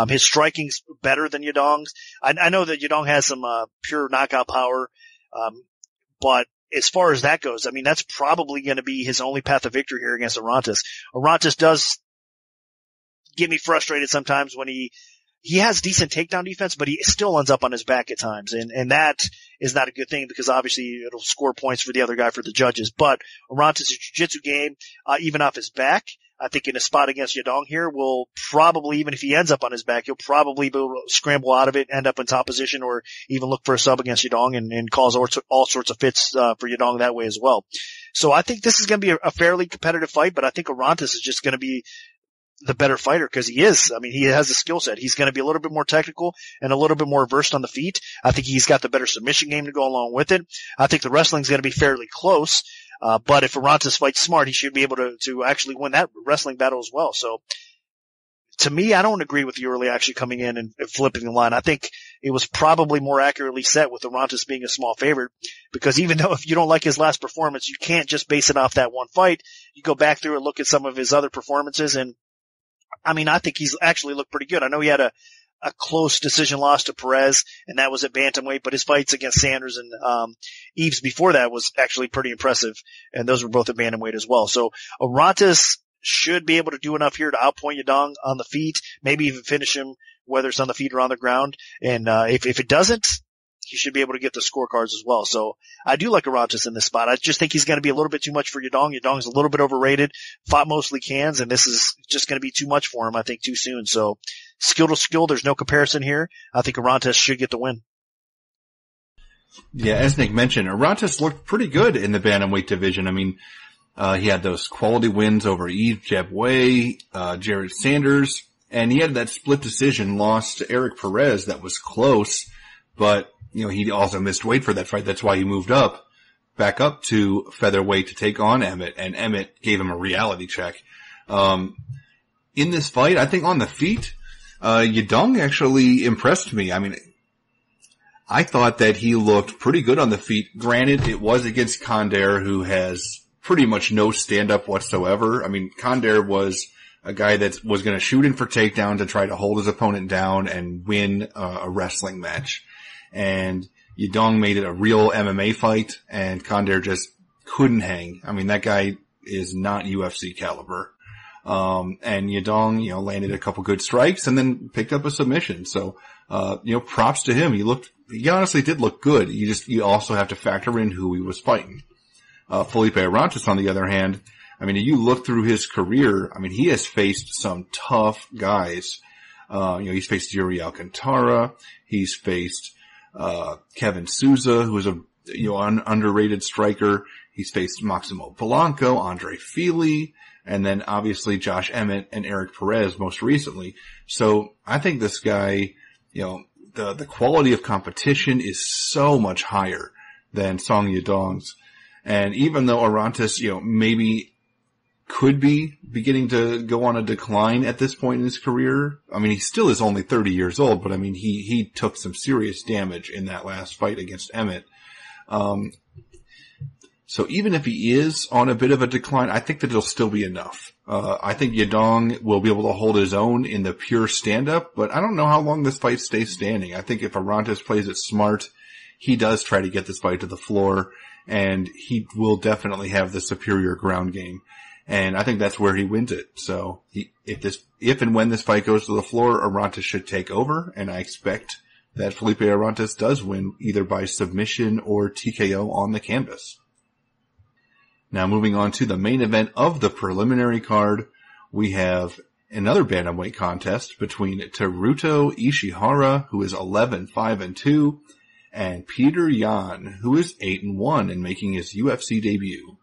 His striking's better than Yadong's. I know that Yadong has some pure knockout power, but as far as that goes, I mean, that's probably going to be his only path to victory here against Arantes. Arantes does get me frustrated sometimes when he has decent takedown defense, but he still ends up on his back at times. And that is not a good thing, because obviously it'll score points for the other guy for the judges. But Arantes' jiu-jitsu game, even off his back, I think in a spot against Yadong here will probably, even if he ends up on his back, he'll probably be able to scramble out of it, end up in top position, or even look for a sub against Yadong and cause all sorts of fits, for Yadong that way as well. So I think this is going to be a fairly competitive fight, but I think Arantes is just going to be the better fighter, because he is. I mean, he has the skill set. He's going to be a little bit more technical and a little bit more versed on the feet. I think he's got the better submission game to go along with it. I think the wrestling's going to be fairly close. But if Arantes fights smart, he should be able to actually win that wrestling battle as well. So to me, I don't agree with you early actually coming in and flipping the line. I think it was probably more accurately set with Arantes being a small favorite, because even though if you don't like his last performance, you can't just base it off that one fight. You go back through and look at some of his other performances, and I mean, I think he's actually looked pretty good. I know he had a close decision loss to Preux, and that was at bantamweight, but his fights against Sanders and Eves before that was actually pretty impressive, and those were both at bantamweight as well. So Arantes should be able to do enough here to outpoint Yadong on the feet, maybe even finish him, whether it's on the feet or on the ground. And if it doesn't, he should be able to get the scorecards as well. So I do like Arantes in this spot. I just think he's going to be a little bit too much for Yadong. Yadong's a little bit overrated, fought mostly cans, and this is just going to be too much for him, I think, too soon. So skill to skill, there's no comparison here. I think Arantes should get the win. Yeah, as Nick mentioned, Arantes looked pretty good in the bantamweight division. I mean, he had those quality wins over Yves Jaboué, Jared Sanders, and he had that split decision loss to Eric Perez that was close, but he also missed weight for that fight. That's why he moved back up to featherweight to take on Emmett, and Emmett gave him a reality check. In this fight, I think on the feet, Yadong actually impressed me. I mean, I thought that he looked pretty good on the feet. Granted, it was against Condor, who has pretty much no stand-up whatsoever. I mean, Condor was a guy that was going to shoot in for takedown to try to hold his opponent down and win a wrestling match. And Yadong made it a real MMA fight, and Condare just couldn't hang. I mean, that guy is not UFC caliber. And Yadong, landed a couple good strikes and then picked up a submission. So, props to him. He honestly did look good. You also have to factor in who he was fighting. Felipe Arantes, on the other hand, I mean, you look through his career, I mean, he has faced some tough guys. He's faced Yuri Alcantara. He's faced, Kevin Souza, who is an underrated striker. He's faced Maximo Polanco, Andre Fili, and then obviously Josh Emmett and Eric Perez most recently. So I think this guy, the quality of competition is so much higher than Song Yadong's. And even though Arantes, maybe could be beginning to go on a decline at this point in his career. I mean, he still is only 30 years old, but I mean, he took some serious damage in that last fight against Emmett. So even if he is on a bit of a decline, I think that it'll still be enough. I think Yadong will be able to hold his own in the pure stand-up, but I don't know how long this fight stays standing. I think if Arantes plays it smart, he does try to get this fight to the floor, and he will definitely have the superior ground game. And I think that's where he wins it. So if and when this fight goes to the floor, Arantes should take over, and I expect that Felipe Arantes does win either by submission or TKO on the canvas. Now moving on to the main event of the preliminary card, we have another bantamweight contest between Teruto Ishihara, who is 11-5-2, and Peter Yan, who is 8-1 and making his UFC debut.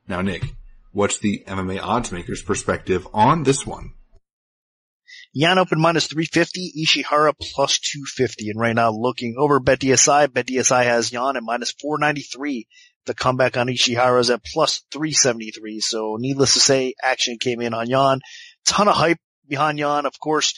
Now, Nick, what's the MMA oddsmaker's perspective on this one? Yan opened minus 350, Ishihara plus 250. And right now looking over BetDSI has Yan at minus 493. The comeback on Ishihara is at plus 373. So needless to say, action came in on Yan. Ton of hype behind Yan. Of course,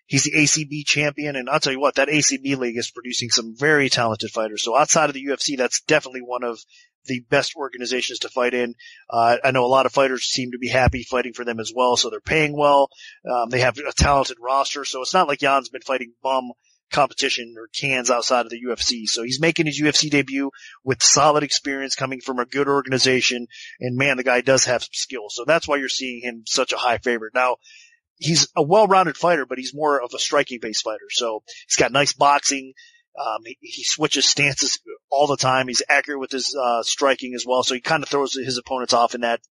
he's the ACB champion. And I'll tell you what, that ACB league is producing some very talented fighters. So outside of the UFC, that's definitely one of the best organizations to fight in. I know a lot of fighters seem to be happy fighting for them as well. So they're paying well. They have a talented roster. So it's not like Jan's been fighting bum competition or cans outside of the UFC. So he's making his UFC debut with solid experience coming from a good organization. And man, the guy does have some skill. So that's why you're seeing him such a high favorite. Now, he's a well-rounded fighter, but he's more of a striking-based fighter. So he's got nice boxing. He switches stances all the time. He's accurate with his striking as well. So he kind of throws his opponents off in that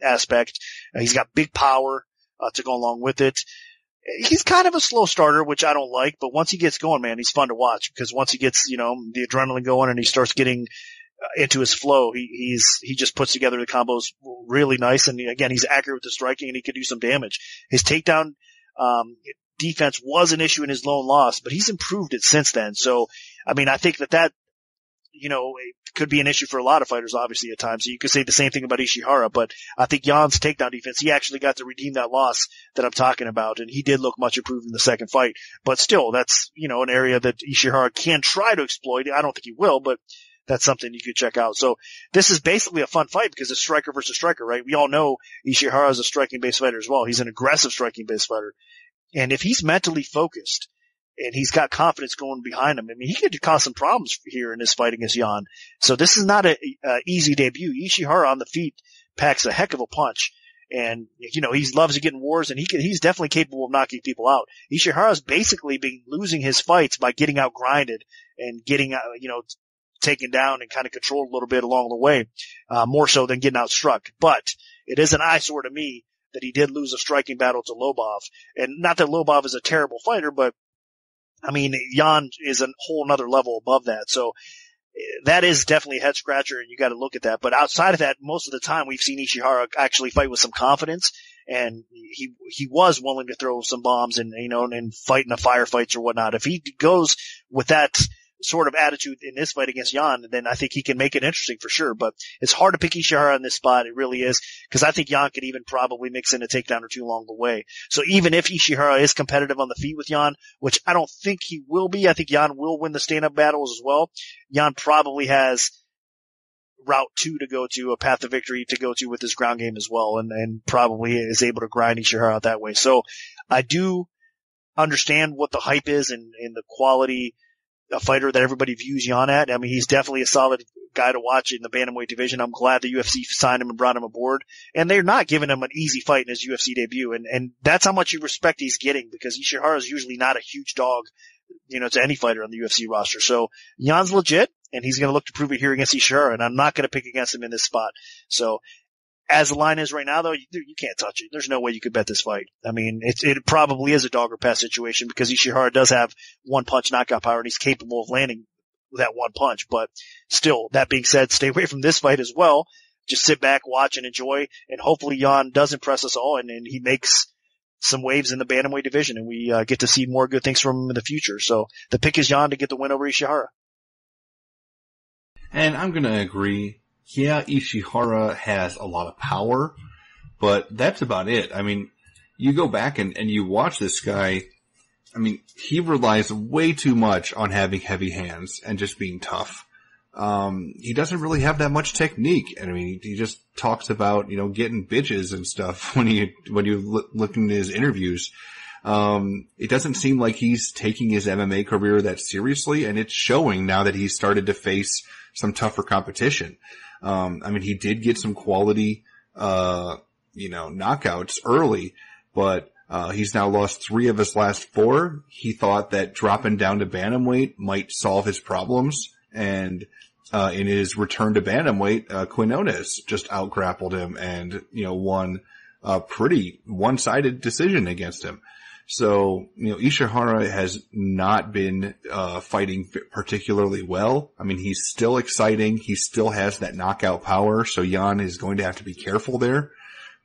aspect. He's got big power to go along with it. He's kind of a slow starter, which I don't like, but once he gets going, man, he's fun to watch because once he gets, the adrenaline going and he starts getting into his flow, he just puts together the combos really nice. And again, he's accurate with the striking and he can do some damage. His takedown, defense was an issue in his lone loss, but he's improved it since then. So, I mean, I think that, it could be an issue for a lot of fighters, obviously, at times. So you could say the same thing about Ishihara, but I think Jan's takedown defense, he actually got to redeem that loss that I'm talking about, and he did look much improved in the second fight. But still, that's, an area that Ishihara can try to exploit. I don't think he will, but that's something you could check out. So this is basically a fun fight because it's striker versus striker, right? We all know Ishihara is a striking-based fighter as well. He's an aggressive striking-based fighter. And if he's mentally focused and he's got confidence going behind him, I mean, he could cause some problems here in this fight against Yan. So this is not a easy debut. Ishihara on the feet packs a heck of a punch. And, he loves to get in wars and he's definitely capable of knocking people out. Ishihara's basically been losing his fights by getting out grinded and getting, taken down and kind of controlled a little bit along the way, more so than getting outstruck. But it is an eyesore to me that he did lose a striking battle to Lobov. And not that Lobov is a terrible fighter, but I mean, Yan is a whole nother level above that. So that is definitely a head scratcher and you got to look at that. But outside of that, most of the time we've seen Ishihara actually fight with some confidence and he was willing to throw some bombs and, and fight in the firefights or whatnot. If he goes with that sort of attitude in this fight against Yan, then I think he can make it interesting for sure. But it's hard to pick Ishihara in this spot. It really is, because I think Yan could even probably mix in a takedown or two along the way. So even if Ishihara is competitive on the feet with Yan, which I don't think he will be, I think Yan will win the stand-up battles as well. Yan probably has route to go to, a path to victory to go to with his ground game as well, and probably is able to grind Ishihara out that way. So I do understand what the hype is and the quality a fighter that everybody views Jan at. I mean, he's definitely a solid guy to watch in the bantamweight division. I'm glad the UFC signed him and brought him aboard, and they're not giving him an easy fight in his UFC debut. And that's how much respect he's getting, because Ishihara is usually not a huge dog, to any fighter on the UFC roster. So Jan's legit, and he's going to look to prove it here against Ishihara, and I'm not going to pick against him in this spot. So as the line is right now, though, you can't touch it. There's no way you could bet this fight. I mean, it probably is a dog or pass situation, because Ishihara does have one punch knockout power, and he's capable of landing that one punch. But still, that being said, stay away from this fight as well. Just sit back, watch, and enjoy, and hopefully Jan does impress us all, and he makes some waves in the bantamweight division, and we get to see more good things from him in the future. So the pick is Jan to get the win over Ishihara. And I'm going to agree. Yeah, Ishihara has a lot of power, but that's about it. I mean, you go back and you watch this guy. I mean, he relies way too much on having heavy hands and just being tough. He doesn't really have that much technique. And I mean, he just talks about, getting bitches and stuff when you look into his interviews. It doesn't seem like he's taking his MMA career that seriously, and it's showing now that he's started to face some tougher competition. I mean, he did get some quality, knockouts early, but, he's now lost 3 of his last 4. He thought that dropping down to bantamweight might solve his problems. And, in his return to bantamweight, Quinones just outgrappled him and, won a pretty one-sided decision against him. So, Ishihara has not been, fighting particularly well. I mean, he's still exciting. He still has that knockout power. So Jan is going to have to be careful there.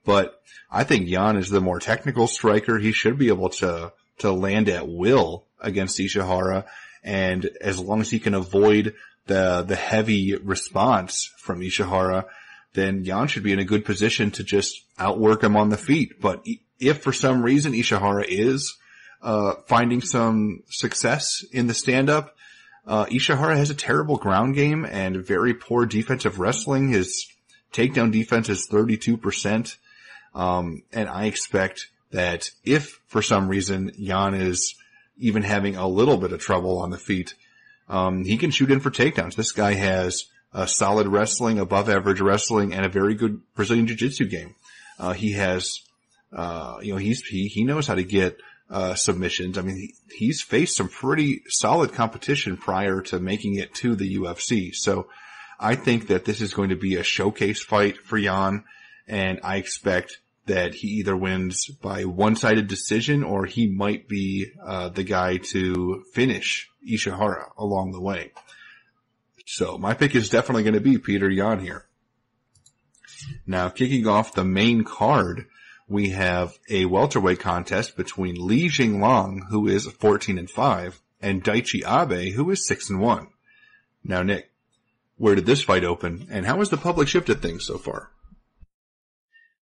But I think Jan is the more technical striker. He should be able to land at will against Ishihara. And as long as he can avoid the heavy response from Ishihara, then Jan should be in a good position to just outwork him on the feet. But if for some reason Ishihara is finding some success in the stand-up, Ishihara has a terrible ground game and very poor defensive wrestling. His takedown defense is 32%. And I expect that if for some reason Jan is even having a little bit of trouble on the feet, he can shoot in for takedowns. This guy has solid wrestling, above average wrestling, and a very good Brazilian Jiu-Jitsu game. He has, he knows how to get, submissions. I mean, he's faced some pretty solid competition prior to making it to the UFC. So I think that this is going to be a showcase fight for Jan, and I expect that he either wins by one-sided decision or he might be, the guy to finish Ishihara along the way. So my pick is definitely going to be Peter Yan here. Now, kicking off the main card, we have a welterweight contest between Li Jinglong, who is 14-5, and Daichi Abe, who is 6-1. Now, Nick, where did this fight open, and how has the public shifted things so far?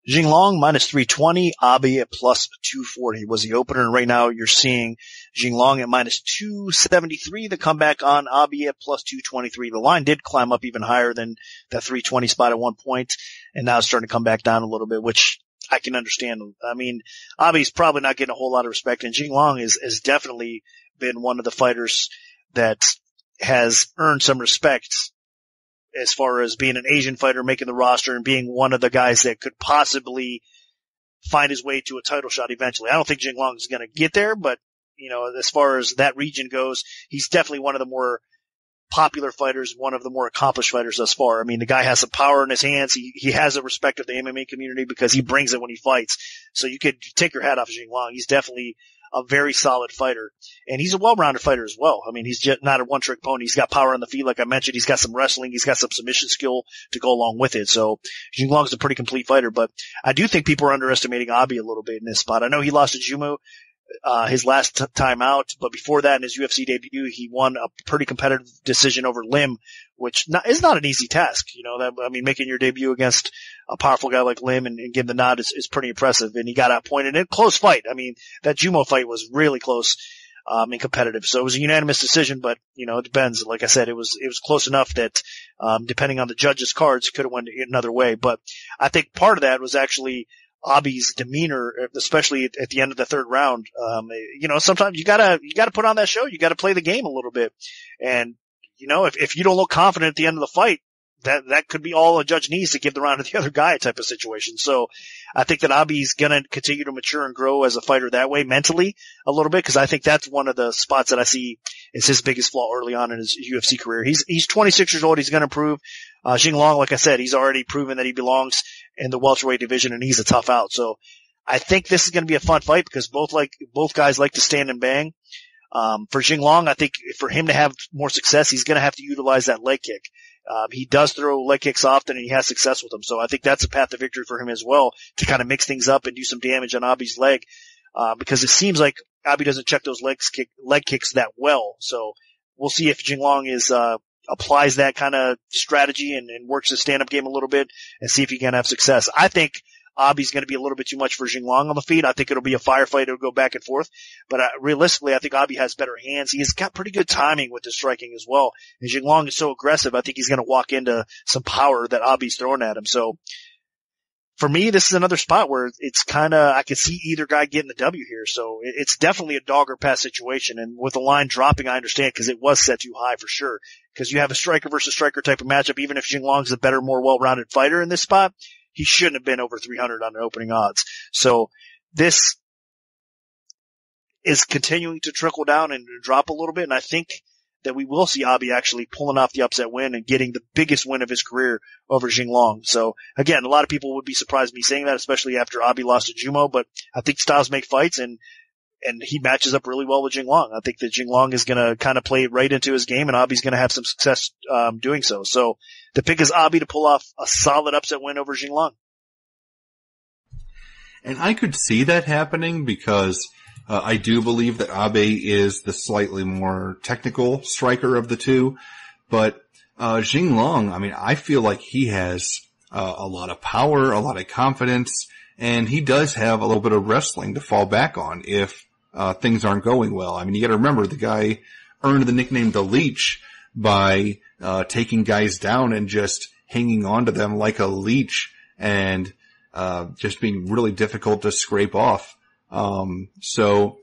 Jinglong minus 320, Abe at plus 240 was the opener, and right now you're seeing Jinglong at minus 273, the comeback on Abe at plus 223. The line did climb up even higher than that 320 spot at one point, and now it's starting to come back down a little bit, which I can understand. I mean, Abe's probably not getting a whole lot of respect, and Jinglong has definitely been one of the fighters that has earned some respect as far as being an Asian fighter making the roster and being one of the guys that could possibly find his way to a title shot eventually. I don't think Jinglong is going to get there, but, as far as that region goes, he's definitely one of the more popular fighters, one of the more accomplished fighters thus far. I mean, the guy has some power in his hands. He has a respect of the MMA community because he brings it when he fights. So you could take your hat off of Jinglong. He's definitely a very solid fighter, and he's a well-rounded fighter as well. I mean, he's just not a one-trick pony. He's got power on the feet, like I mentioned. He's got some wrestling. He's got some submission skill to go along with it. So Jinglong is a pretty complete fighter, but I do think people are underestimating Abe a little bit in this spot. I know he lost to Jumu his last time out, but before that, in his UFC debut, he won a pretty competitive decision over Lim, which is not an easy task. Making your debut against a powerful guy like Lim and give the nod is pretty impressive. And he got outpointed in a close fight. I mean, that Jumo fight was really close. and competitive. So it was a unanimous decision, but, it depends. Like I said, it was close enough that, depending on the judges' cards, it could have went another way. But I think part of that was actually Abi's demeanor, especially at the end of the third round. Sometimes you gotta put on that show. You gotta play the game a little bit. And, if you don't look confident at the end of the fight, that could be all a judge needs to give the round to the other guy type of situation. So I think that Abi's going to continue to mature and grow as a fighter that way mentally a little bit, because I think that's one of the spots that I see is his biggest flaw early on in his UFC career. He's 26 years old. He's going to improve. Jinglong, like I said, he's already proven that he belongs in the welterweight division, and he's a tough out. So I think this is going to be a fun fight because both guys like to stand and bang. For Jinglong, I think for him to have more success, he's going to have to utilize that leg kick. He does throw leg kicks often and he has success with them. So I think that's a path to victory for him as well, to kind of mix things up and do some damage on Abi's leg. Because it seems like Abi doesn't check those leg kicks that well. So we'll see if Jinglong applies that kind of strategy and works his stand-up game a little bit and see if he can have success. I think Abi's going to be a little bit too much for Jinglong on the feet. I think it'll be a firefight. It'll go back and forth. But realistically, I think Abi has better hands. He's got pretty good timing with his striking as well. And Jinglong is so aggressive, I think he's going to walk into some power that Abi's throwing at him. So for me, this is another spot where it's kind of, I could see either guy getting the W here. So it's definitely a dog or pass situation. And with the line dropping, I understand because it was set too high for sure. Because you have a striker versus striker type of matchup. Even if Jinglong's a better, more well-rounded fighter in this spot, he shouldn't have been over 300 on the opening odds. So this is continuing to trickle down and drop a little bit. And I think that we will see Abi actually pulling off the upset win and getting the biggest win of his career over Jinglong. So again, a lot of people would be surprised me saying that, especially after Abi lost to Jumo, but I think styles make fights and he matches up really well with Jinglong. I think that Jinglong is going to kind of play right into his game and Abi's going to have some success, doing so. So the pick is Abi to pull off a solid upset win over Jinglong. And I could see that happening because I do believe that Abe is the slightly more technical striker of the two. But Jinglong, I mean, I feel like he has a lot of power, a lot of confidence, and he does have a little bit of wrestling to fall back on if things aren't going well. I mean, you got to remember the guy earned the nickname the Leech by taking guys down and just hanging on to them like a leech and just being really difficult to scrape off. So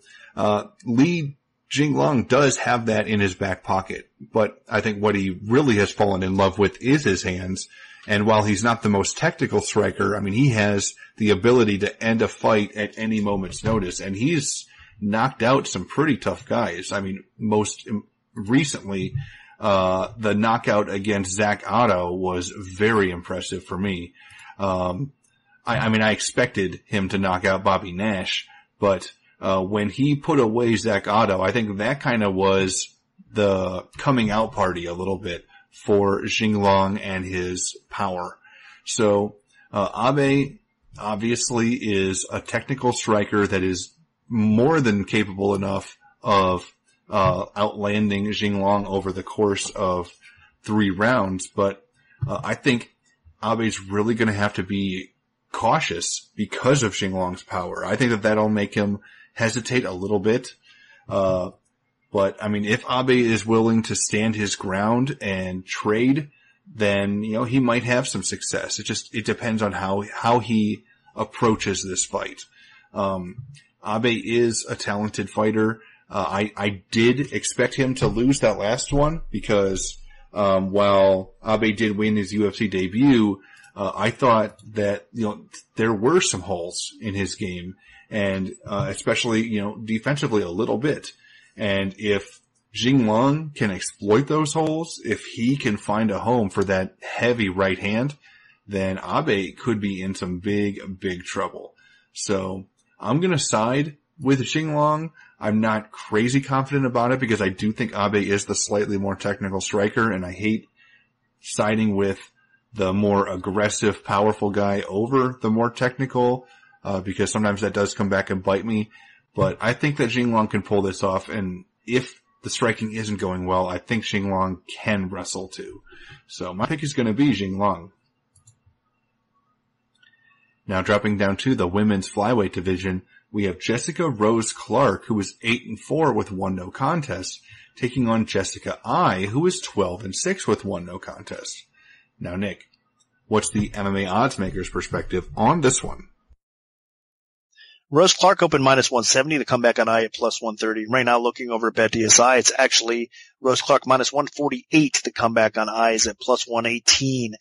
Li Jinglong does have that in his back pocket, but I think what he really has fallen in love with is his hands. And while he's not the most technical striker, I mean, he has the ability to end a fight at any moment's notice, and he's knocked out some pretty tough guys. I mean, most recently, the knockout against Zach Otto was very impressive for me. I mean, I expected him to knock out Bobby Nash, but when he put away Zach Otto, I think that kind of was the coming out party a little bit for Jinglong and his power. So Abe obviously is a technical striker that is more than capable enough of outlanding Jinglong over the course of 3 rounds, but I think Abe's really going to have to be cautious because of Jinglong's power. I think that that'll make him hesitate a little bit. But I mean, if Abe is willing to stand his ground and trade, then, you know, he might have some success. It depends on how he approaches this fight. Abe is a talented fighter. I did expect him to lose that last one because, while Abe did win his UFC debut, I thought that, you know, there were some holes in his game and, especially, you know, defensively a little bit. And if Jinglong can exploit those holes, if he can find a home for that heavy right hand, then Abe could be in some big, big trouble. So I'm going to side with Jinglong. I'm not crazy confident about it because I do think Abe is the slightly more technical striker, and I hate siding with the more aggressive, powerful guy over the more technical, because sometimes that does come back and bite me. But I think that Jinglong can pull this off, and if the striking isn't going well, I think Jinglong can wrestle too. So my pick is going to be Jinglong. Now dropping down to the women's flyweight division, we have Jessica Rose Clark, who is 8-4 with 1 no contest, taking on Jessica I, who is 12-6 with 1 no contest. Now, Nick, what's the MMA odds makers' perspective on this one? Rose Clark opened -170, the comeback on I at +130. Right now, looking over at BetDSI, it's actually Rose Clark -148, the comeback on I is at +118.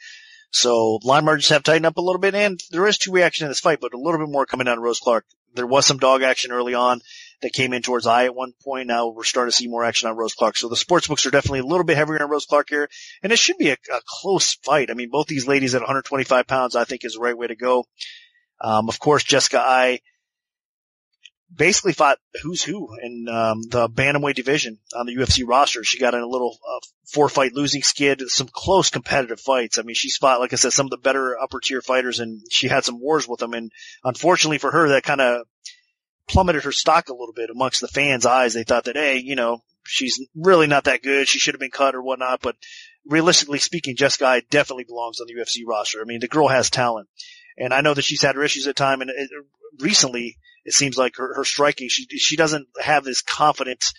So line margins have tightened up a little bit, and there is 2 reaction in this fight, but a little bit more coming down to Rose Clark. There was some dog action early on that came in towards I at one point. Now we're starting to see more action on Rose Clark. So the sports books are definitely a little bit heavier on Rose Clark here, and it should be a close fight. I mean, both these ladies at 125 pounds, I think, is the right way to go. Of course, Jessica I basically fought who's who in the bantamweight division on the UFC roster. She got in a little 4-fight losing skid, some close competitive fights. I mean, she's fought, like I said, some of the better upper tier fighters, and she had some wars with them. And unfortunately for her, that kind of plummeted her stock a little bit amongst the fans' eyes. They thought that, hey, you know, she's really not that good. She should have been cut or whatnot. But realistically speaking, Jessica I definitely belongs on the UFC roster. I mean, the girl has talent. And I know that she's had her issues at time, and recently it seems like her striking, she doesn't have this confidence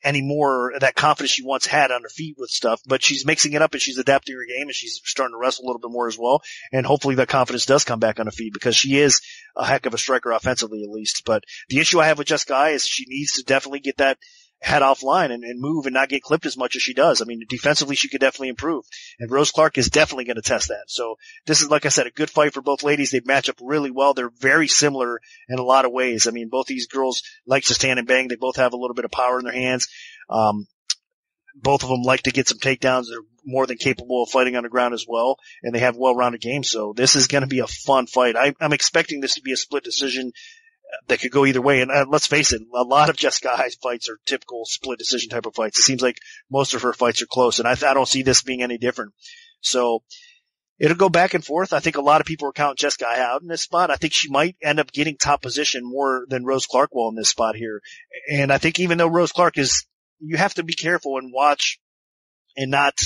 anymore, that confidence she once had on her feet with stuff, but she's mixing it up and she's adapting her game and she's starting to wrestle a little bit more as well. And hopefully that confidence does come back on her feet, because she is a heck of a striker offensively, at least. But the issue I have with Jessica I is she needs to definitely get that head offline and move and not get clipped as much as she does. I mean, defensively, she could definitely improve. And Rose Clark is definitely going to test that. So this is, like I said, a good fight for both ladies. They match up really well. They're very similar in a lot of ways. I mean, both these girls like to stand and bang. They both have a little bit of power in their hands. Both of them like to get some takedowns. They're more than capable of fighting on the ground as well. And they have well-rounded games. So this is going to be a fun fight. I'm expecting this to be a split decision that could go either way. And let's face it, a lot of Jessica I's fights are typical split decision type of fights. It seems like most of her fights are close, and I don't see this being any different. So it'll go back and forth. I think a lot of people are counting Jessica I out in this spot. I think she might end up getting top position more than Rose Clark will in this spot here. And I think even though Rose Clark you have to be careful and watch and not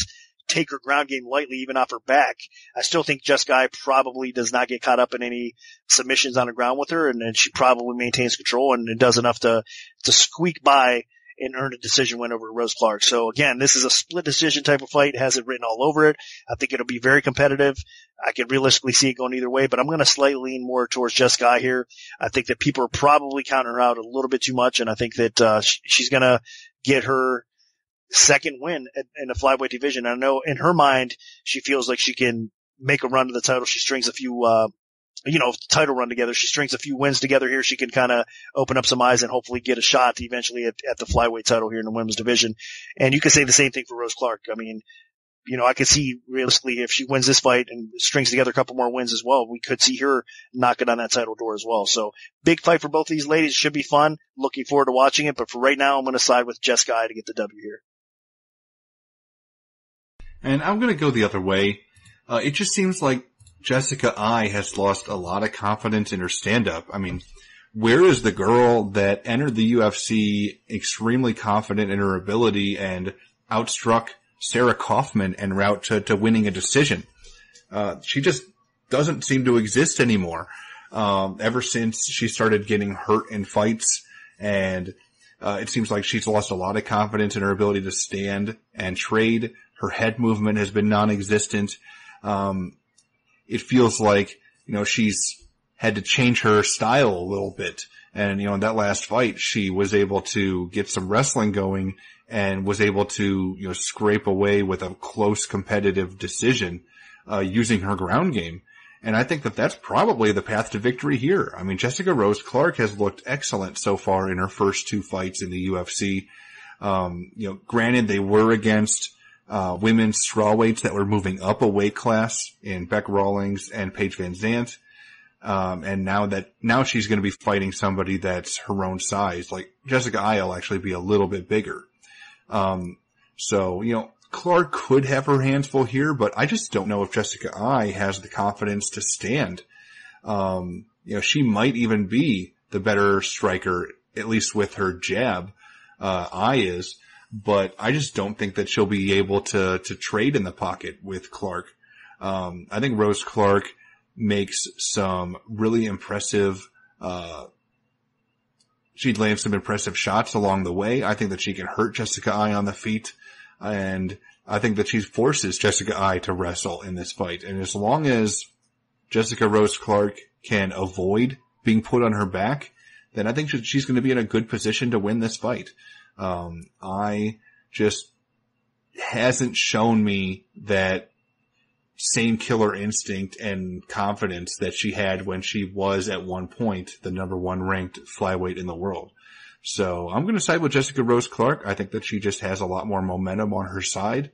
take her ground game lightly, even off her back. I still think Jessica I probably does not get caught up in any submissions on the ground with her, and she probably maintains control and does enough to squeak by and earn a decision win over Rose Clark. So again, this is a split decision type of fight. It has it written all over it. I think it'll be very competitive. I can realistically see it going either way, but I'm going to slightly lean more towards Jessica I here. I think that people are probably counting her out a little bit too much, and I think that she's going to get her second win in the flyweight division. I know in her mind, she feels like she can make a run to the title. She strings a few, title run together. She strings a few wins together here. She can kind of open up some eyes and hopefully get a shot eventually at the flyweight title here in the women's division. And you can say the same thing for Rose Clark. I mean, I could see realistically if she wins this fight and strings together a couple more wins as well, we could see her knocking on that title door as well. So big fight for both of these ladies. Should be fun. Looking forward to watching it. But for right now, I'm going to side with Jessica I to get the W here. And I'm going to go the other way. It just seems like Jessica I has lost a lot of confidence in her stand-up. I mean, where is the girl that entered the UFC extremely confident in her ability and outstruck Sarah Kaufman en route to winning a decision? She just doesn't seem to exist anymore. Ever since she started getting hurt in fights, and it seems like she's lost a lot of confidence in her ability to stand and trade. Her head movement has been non-existent. It feels like, she's had to change her style a little bit. And, in that last fight, she was able to get some wrestling going and was able to, scrape away with a close competitive decision, using her ground game. And I think that that's probably the path to victory here. I mean, Jessica Rose Clark has looked excellent so far in her first 2 fights in the UFC. Granted, they were against women's strawweights that were moving up a weight class in Beck Rawlings and Paige Van Zandt. And now she's going to be fighting somebody that's her own size. Like Jessica I will actually be a little bit bigger. Clark could have her hands full here, but I just don't know if Jessica I has the confidence to stand. She might even be the better striker, at least with her jab. I is. But I just don't think that she'll be able to trade in the pocket with Clark. I think Rose Clark makes some really impressive, she'd land some impressive shots along the way. I think that she can hurt Jessica Eye on the feet, and I think that she forces Jessica Eye to wrestle in this fight. And as long as Jessica Rose Clark can avoid being put on her back, then I think she's going to be in a good position to win this fight. I just hasn't shown me that same killer instinct and confidence that she had when she was at one point the number one ranked flyweight in the world. So I'm going to side with Jessica Rose Clark. I think that she just has a lot more momentum on her side,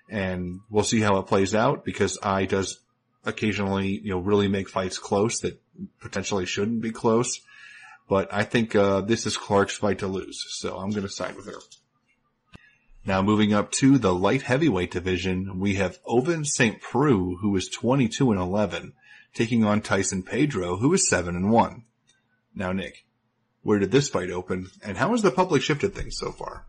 and we'll see how it plays out, because Eye does occasionally, really make fights close that potentially shouldn't be close. But I think this is Clark's fight to lose, so I'm going to side with her. Now moving up to the light heavyweight division, we have Ovince St. Preux, who is 22-11, taking on Tyson Pedro, who is 7-1. Now, Nick, where did this fight open, and how has the public shifted things so far?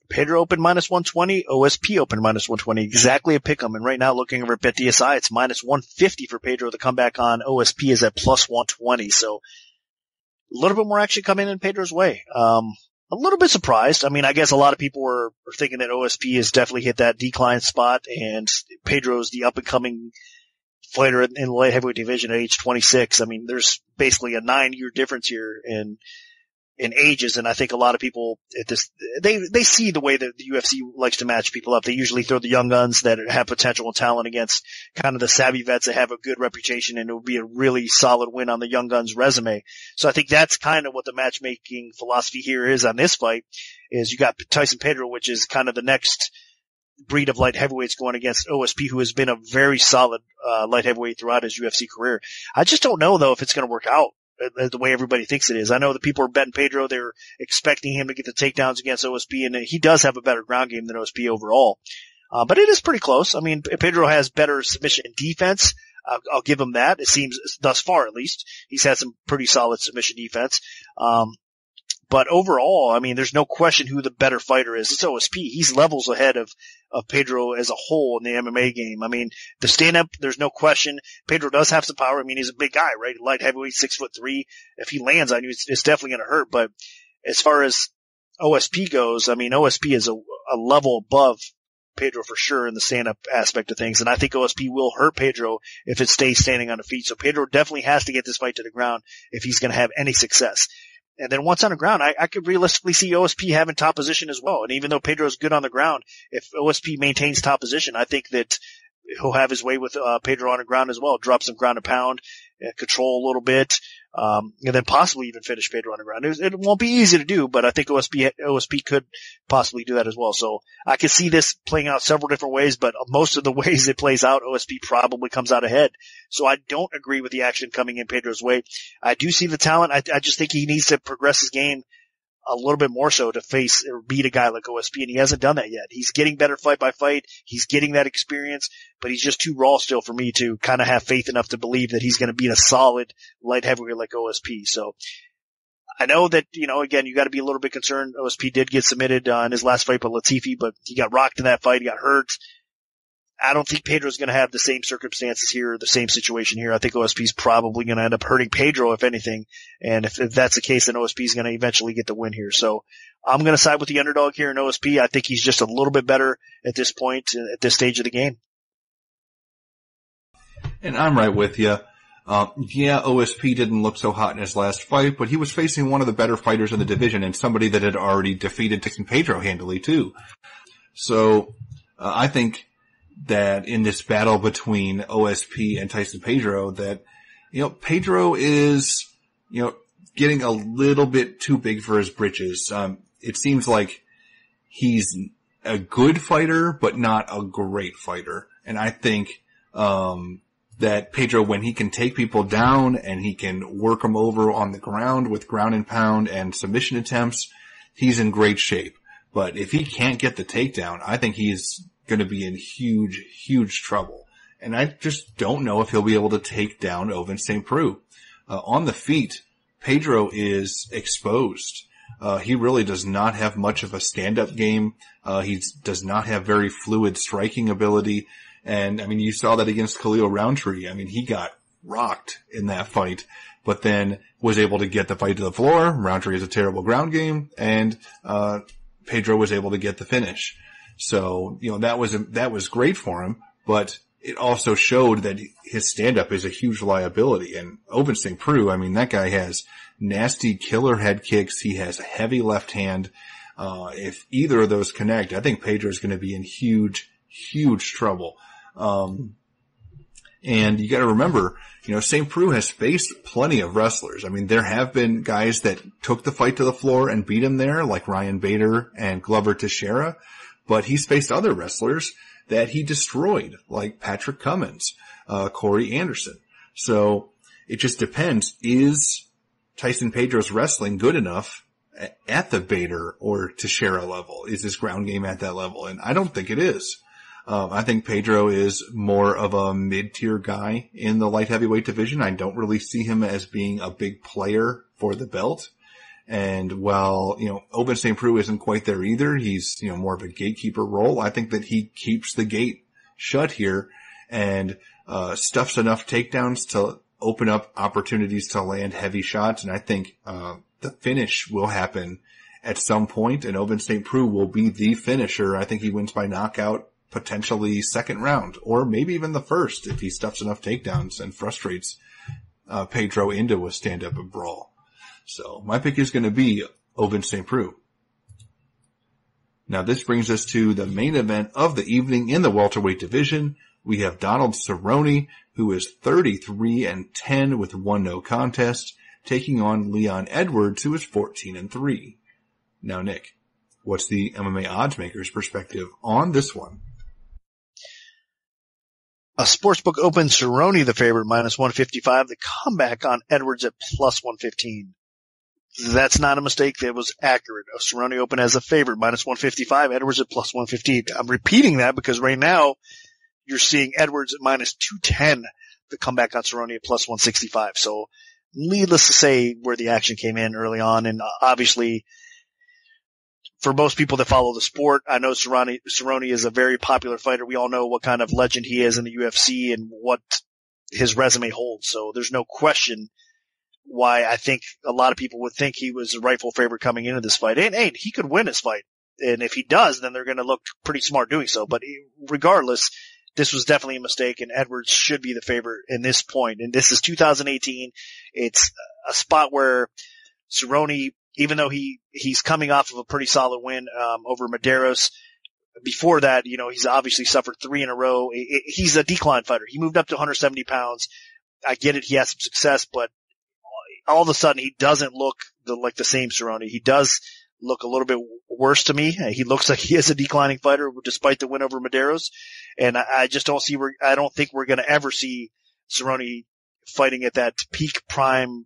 Pedro opened -120, OSP opened -120, exactly a pick'em. And right now, looking over at BetDSI, it's -150 for Pedro. The comeback on OSP is at +120. So a little bit more action coming in Pedro's way. A little bit surprised. I mean, I guess a lot of people were thinking that OSP has definitely hit that decline spot, and Pedro's the up-and-coming fighter in the light heavyweight division at age 26. I mean, there's basically a 9-year difference here in ages, and I think a lot of people they see the way that the UFC likes to match people up. They usually throw the young guns that have potential and talent against kind of the savvy vets that have a good reputation, and it would be a really solid win on the young guns resume. So I think that's kind of what the matchmaking philosophy here is on this fight, is you got Tyson Pedro, which is kind of the next breed of light heavyweights, going against OSP, who has been a very solid light heavyweight throughout his UFC career. I just don't know, though, if it's going to work out the way everybody thinks it is. I know that people are betting Pedro. They're expecting him to get the takedowns against OSP, and he does have a better ground game than OSP overall. But it is pretty close. I mean, Pedro has better submission defense. I'll give him that. It seems, thus far at least, he's had some pretty solid submission defense. But overall, I mean, there's no question who the better fighter is. It's OSP. He's levels ahead of Pedro as a whole in the MMA game. I mean, the stand-up, there's no question. Pedro does have some power. I mean, he's a big guy, right? Light heavyweight, 6'3". If he lands on you, it's definitely going to hurt. But as far as OSP goes, I mean, OSP is a level above Pedro for sure in the stand-up aspect of things. And I think OSP will hurt Pedro if it stays standing on the feet. So Pedro definitely has to get this fight to the ground if he's going to have any success. And then once on the ground, I could realistically see OSP having top position as well. And even though Pedro's good on the ground, if OSP maintains top position, I think that he'll have his way with Pedro on the ground as well. Drop some ground and pound, control a little bit, and then possibly even finish Pedro on the ground. It won't be easy to do, but I think OSP could possibly do that as well. So I can see this playing out several different ways, but most of the ways it plays out, OSP probably comes out ahead. So I don't agree with the action coming in Pedro's way. I do see the talent. I just think he needs to progress his game a little bit more so to face or beat a guy like OSP, and he hasn't done that yet. He's getting better fight by fight. He's getting that experience, but he's just too raw still for me to kind of have faith enough to believe that he's going to beat a solid light heavyweight like OSP. So I know that, again, you got to be a little bit concerned. OSP did get submitted in his last fight by Latifi, but he got rocked in that fight. He got hurt. I don't think Pedro's going to have the same circumstances here, the same situation here. I think OSP's probably going to end up hurting Pedro, if anything. And if that's the case, then OSP's going to eventually get the win here. So I'm going to side with the underdog here in OSP. I think he's just a little bit better at this point, at this stage of the game. And I'm right with you. OSP didn't look so hot in his last fight, but he was facing one of the better fighters in the division and somebody that had already defeated Tyson Pedro handily too. So I think that in this battle between OSP and Tyson Pedro that, Pedro is, getting a little bit too big for his britches. It seems like he's a good fighter, but not a great fighter. And I think, that Pedro, when he can take people down and he can work them over on the ground with ground and pound and submission attempts, he's in great shape. But if he can't get the takedown, I think he's going to be in huge, huge trouble. And I just don't know if he'll be able to take down Ovince St. Preux. On the feet, Pedro is exposed. He really does not have much of a stand-up game. He does not have very fluid striking ability. And I mean, you saw that against Khalil Roundtree. I mean, he got rocked in that fight, but then was able to get the fight to the floor. Roundtree has a terrible ground game, and Pedro was able to get the finish. So, that was great for him, but it also showed that his stand-up is a huge liability. And Ovince Preux, I mean, that guy has nasty killer head kicks. He has a heavy left hand. If either of those connect, I think Pedro is going to be in huge, huge trouble. And you got to remember, St. Preux has faced plenty of wrestlers. I mean, there have been guys that took the fight to the floor and beat him there, like Ryan Bader and Glover Teixeira, but he's faced other wrestlers that he destroyed, like Patrick Cummins, Corey Anderson. So it just depends. Is Tyson Pedro's wrestling good enough at the Bader or Teixeira level? Is his ground game at that level? And I don't think it is. I think Pedro is more of a mid-tier guy in the light heavyweight division. I don't really see him as being a big player for the belt. And while, Ovince Preux isn't quite there either, he's, more of a gatekeeper role. I think that he keeps the gate shut here and, stuffs enough takedowns to open up opportunities to land heavy shots. And I think, the finish will happen at some point, and Ovince Preux will be the finisher. I think he wins by knockout, potentially second round, or maybe even the first if he stuffs enough takedowns and frustrates, Pedro into a stand-up and brawl. So my pick is going to be Ovince Preux. Now this brings us to the main event of the evening in the welterweight division. We have Donald Cerrone, who is 33-10 with 1 no contest, taking on Leon Edwards, who is 14-3. Now, Nick, what's the MMA oddsmaker's perspective on this one? A sportsbook opened Cerrone the favorite -155. The comeback on Edwards at +115. That's not a mistake. That was accurate. Cerrone opened as a favorite -155. Edwards at +115. I'm repeating that because right now you're seeing Edwards at -210. The comeback on Cerrone at +165. So needless to say where the action came in early on. And obviously for most people that follow the sport, I know Cerrone is a very popular fighter. We all know what kind of legend he is in the UFC and what his resume holds. So there's no question why I think a lot of people would think he was a rightful favorite coming into this fight. And he could win this fight. And if he does, then they're going to look pretty smart doing so. But regardless, this was definitely a mistake, and Edwards should be the favorite in this point. And this is 2018. It's a spot where Cerrone, even though he's coming off of a pretty solid win over Medeiros, before that, he's obviously suffered 3 in a row. He's a decline fighter. He moved up to 170 pounds. I get it. He has some success, but all of a sudden he doesn't look like the same Cerrone. He does look a little bit worse to me. He looks like he is a declining fighter despite the win over Medeiros. And I just don't I don't think we're going to ever see Cerrone fighting at that peak prime,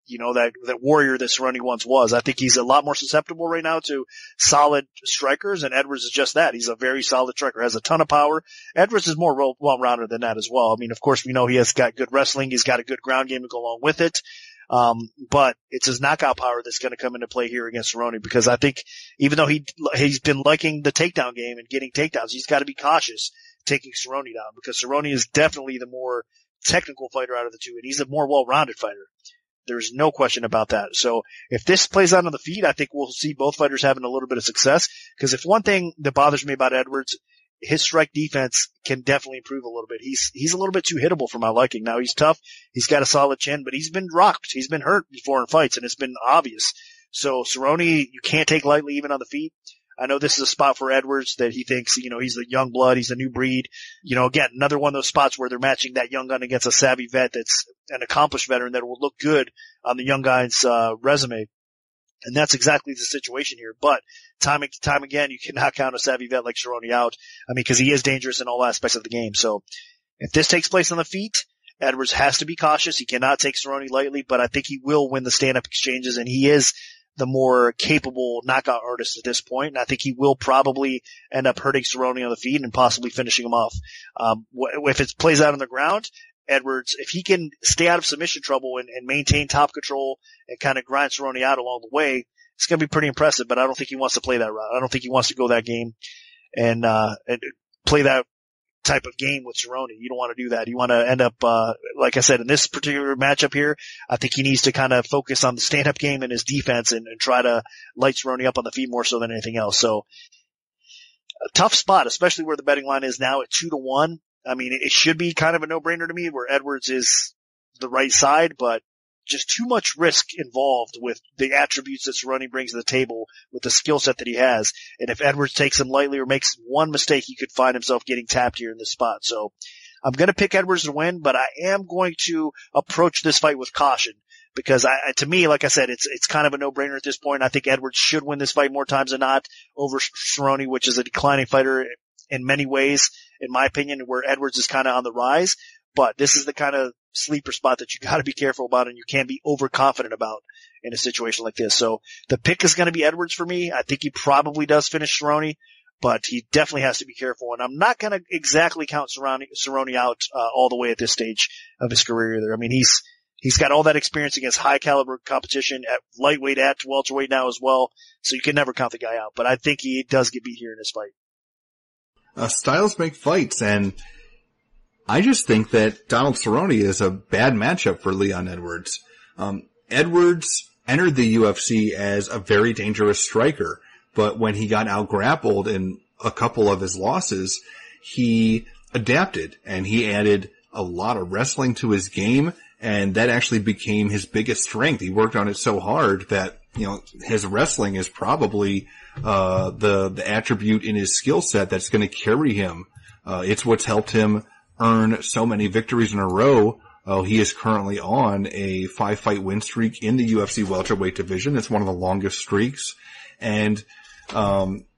that warrior that Cerrone once was. I think he's a lot more susceptible right now to solid strikers, and Edwards is just that. He's a very solid striker, has a ton of power. Edwards is more well-rounded than that as well. I mean, of course, we know he has got good wrestling. He's got a good ground game to go along with it. But it's his knockout power that's going to come into play here against Cerrone, because I think even though he's been liking the takedown game and getting takedowns, he's got to be cautious taking Cerrone down, because Cerrone is definitely the more technical fighter out of the two, and he's a more well-rounded fighter. There's no question about that. So if this plays out on the feet, I think we'll see both fighters having a little bit of success, because if one thing that bothers me about Edwards, his strike defense can definitely improve a little bit. He's a little bit too hittable for my liking. Now he's tough. He's got a solid chin, but he's been rocked. He's been hurt before in fights, and it's been obvious. So Cerrone, you can't take lightly even on the feet. I know this is a spot for Edwards that he thinks, he's a young blood. He's a new breed. Again, another one of those spots where they're matching that young gun against a savvy vet that's an accomplished veteran that will look good on the young guy's resume. And that's exactly the situation here. But time again, you cannot count a savvy vet like Cerrone out. I mean, because he is dangerous in all aspects of the game. So if this takes place on the feet, Edwards has to be cautious. He cannot take Cerrone lightly, but I think he will win the stand-up exchanges, and he is the more capable knockout artist at this point. And I think he will probably end up hurting Cerrone on the feet and possibly finishing him off. If it plays out on the ground, Edwards, if he can stay out of submission trouble and maintain top control and kind of grind Cerrone out along the way, it's going to be pretty impressive, but I don't think he wants to play that route. I don't think he wants to go that game and play that type of game with Cerrone. You don't want to do that. You want to end up, like I said, in this particular matchup here, I think he needs to kind of focus on the stand-up game and his defense and try to light Cerrone up on the feet more so than anything else. So a tough spot, especially where the betting line is now at 2-1. I mean, it should be kind of a no-brainer to me where Edwards is the right side, but just too much risk involved with the attributes that Cerrone brings to the table with the skill set that he has. And if Edwards takes him lightly or makes one mistake, he could find himself getting tapped here in this spot. So I'm going to pick Edwards to win, but I am going to approach this fight with caution because to me, like I said, it's kind of a no-brainer at this point. I think Edwards should win this fight more times than not over Cerrone, which is a declining fighter in many ways, in my opinion, where Edwards is kind of on the rise. But this is the kind of sleeper spot that you got to be careful about and you can't be overconfident about in a situation like this. So the pick is going to be Edwards for me. I think he probably does finish Cerrone, but he definitely has to be careful. And I'm not going to exactly count Cerrone out all the way at this stage of his career either. I mean, he's got all that experience against high caliber competition at lightweight, at welterweight now as well. So you can never count the guy out. But I think he does get beat here in this fight. Styles make fights, and I just think that Donald Cerrone is a bad matchup for Leon Edwards. Edwards entered the UFC as a very dangerous striker, but when he got out-grappled in a couple of his losses, he adapted and he added a lot of wrestling to his game, and that actually became his biggest strength. He worked on it so hard that, his wrestling is probably the attribute in his skill set that's going to carry him. It's what's helped him earn so many victories in a row. He is currently on a 5-fight win streak in the UFC welterweight division. It's one of the longest streaks. And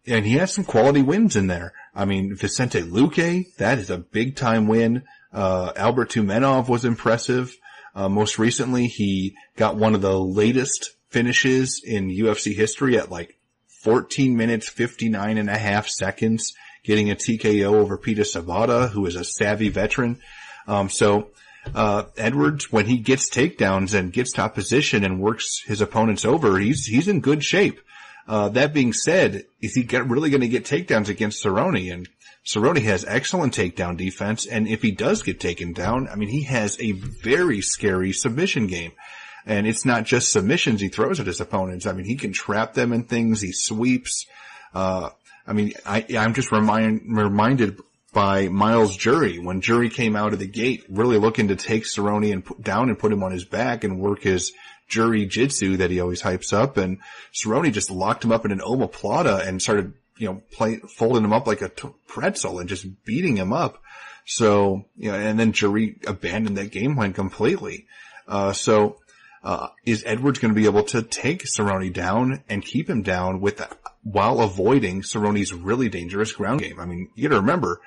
he has some quality wins in there. I mean, Vicente Luque, that is a big time win. Albert Tumenov was impressive. Most recently, he got one of the latest finishes in UFC history at like 14 minutes, 59 and a half seconds, getting a TKO over Peter Sabata, who is a savvy veteran. Edwards, when he gets takedowns and gets top position and works his opponents over, he's in good shape. That being said, is he really going to get takedowns against Cerrone? And Cerrone has excellent takedown defense, and if he does get taken down, I mean, he has a very scary submission game. And it's not just submissions he throws at his opponents. I mean, he can trap them in things, he sweeps. I'm just reminded by Miles Jury, when Jury came out of the gate really looking to take Cerrone down and put him on his back and work his Jury jitsu that he always hypes up, and Cerrone just locked him up in an omoplata and started, folding him up like a pretzel and just beating him up. So, and then Jury abandoned that game plan completely. Is Edwards going to be able to take Cerrone down and keep him down while avoiding Cerrone's really dangerous ground game? I mean, you got to remember,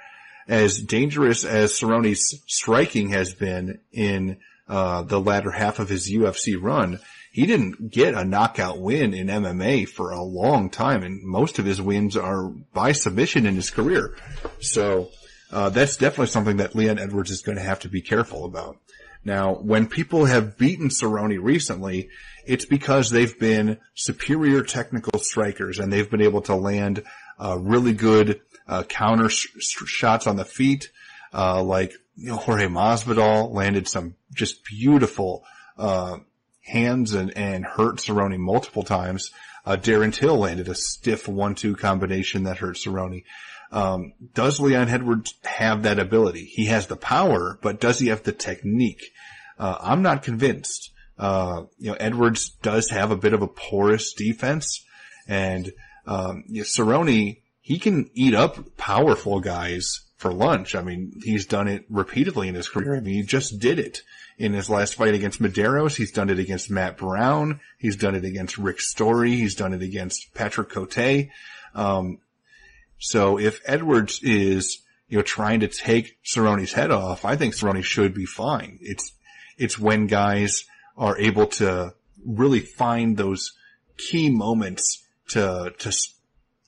as dangerous as Cerrone's striking has been in the latter half of his UFC run, he didn't get a knockout win in MMA for a long time, and most of his wins are by submission in his career. So that's definitely something that Leon Edwards is going to have to be careful about. Now, when people have beaten Cerrone recently, it's because they've been superior technical strikers and they've been able to land really good counter shots on the feet, like Jorge Masvidal landed some just beautiful hands and hurt Cerrone multiple times. Darren Till landed a stiff 1-2 combination that hurt Cerrone. Does Leon Edwards have that ability? He has the power, but does he have the technique? I'm not convinced. Edwards does have a bit of a porous defense, and Cerrone, he can eat up powerful guys for lunch. I mean, he's done it repeatedly in his career. I mean, he just did it in his last fight against Medeiros. He's done it against Matt Brown. He's done it against Rick Story. He's done it against Patrick Cote. So if Edwards is, trying to take Cerrone's head off, I think Cerrone should be fine. It's when guys are able to really find those key moments to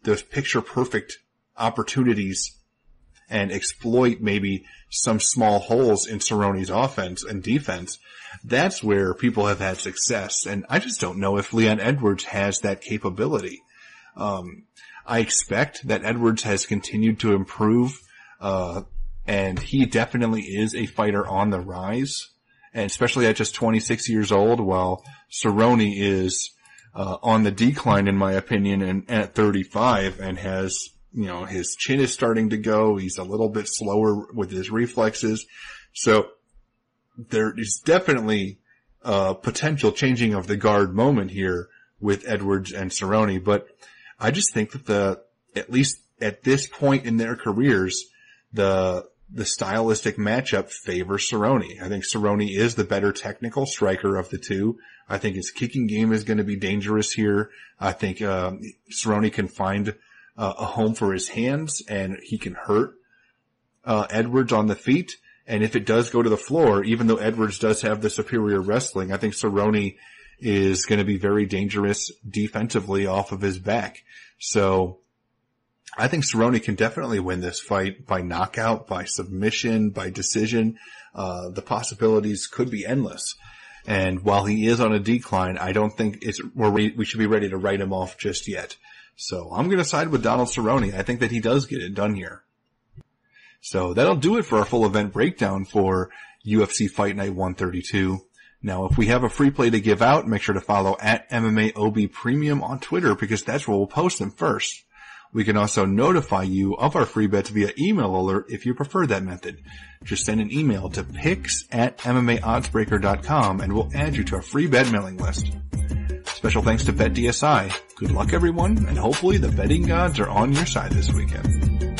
those picture perfect opportunities and exploit maybe some small holes in Cerrone's offense and defense. That's where people have had success. And I just don't know if Leon Edwards has that capability. I expect that Edwards has continued to improve and he definitely is a fighter on the rise, and especially at just 26 years old, while Cerrone is on the decline, in my opinion, and at 35, and has, his chin is starting to go. He's a little bit slower with his reflexes. So there is definitely potential changing of the guard moment here with Edwards and Cerrone. But I just think that at least at this point in their careers, the stylistic matchup favors Cerrone. I think Cerrone is the better technical striker of the two. I think his kicking game is going to be dangerous here. I think Cerrone can find a home for his hands, and he can hurt Edwards on the feet. And if it does go to the floor, even though Edwards does have the superior wrestling, I think Cerrone is going to be very dangerous defensively off of his back. So I think Cerrone can definitely win this fight by knockout, by submission, by decision. The possibilities could be endless. And while he is on a decline, I don't think we should be ready to write him off just yet. So I'm going to side with Donald Cerrone. I think that he does get it done here. So that'll do it for our full event breakdown for UFC Fight Night 132. Now, if we have a free play to give out, make sure to follow at MMAOB Premium on Twitter, because that's where we'll post them first. We can also notify you of our free bets via email alert if you prefer that method. Just send an email to picks@MMAOddsBreaker.com and we'll add you to our free bet mailing list. Special thanks to BetDSI. Good luck, everyone, and hopefully the betting gods are on your side this weekend.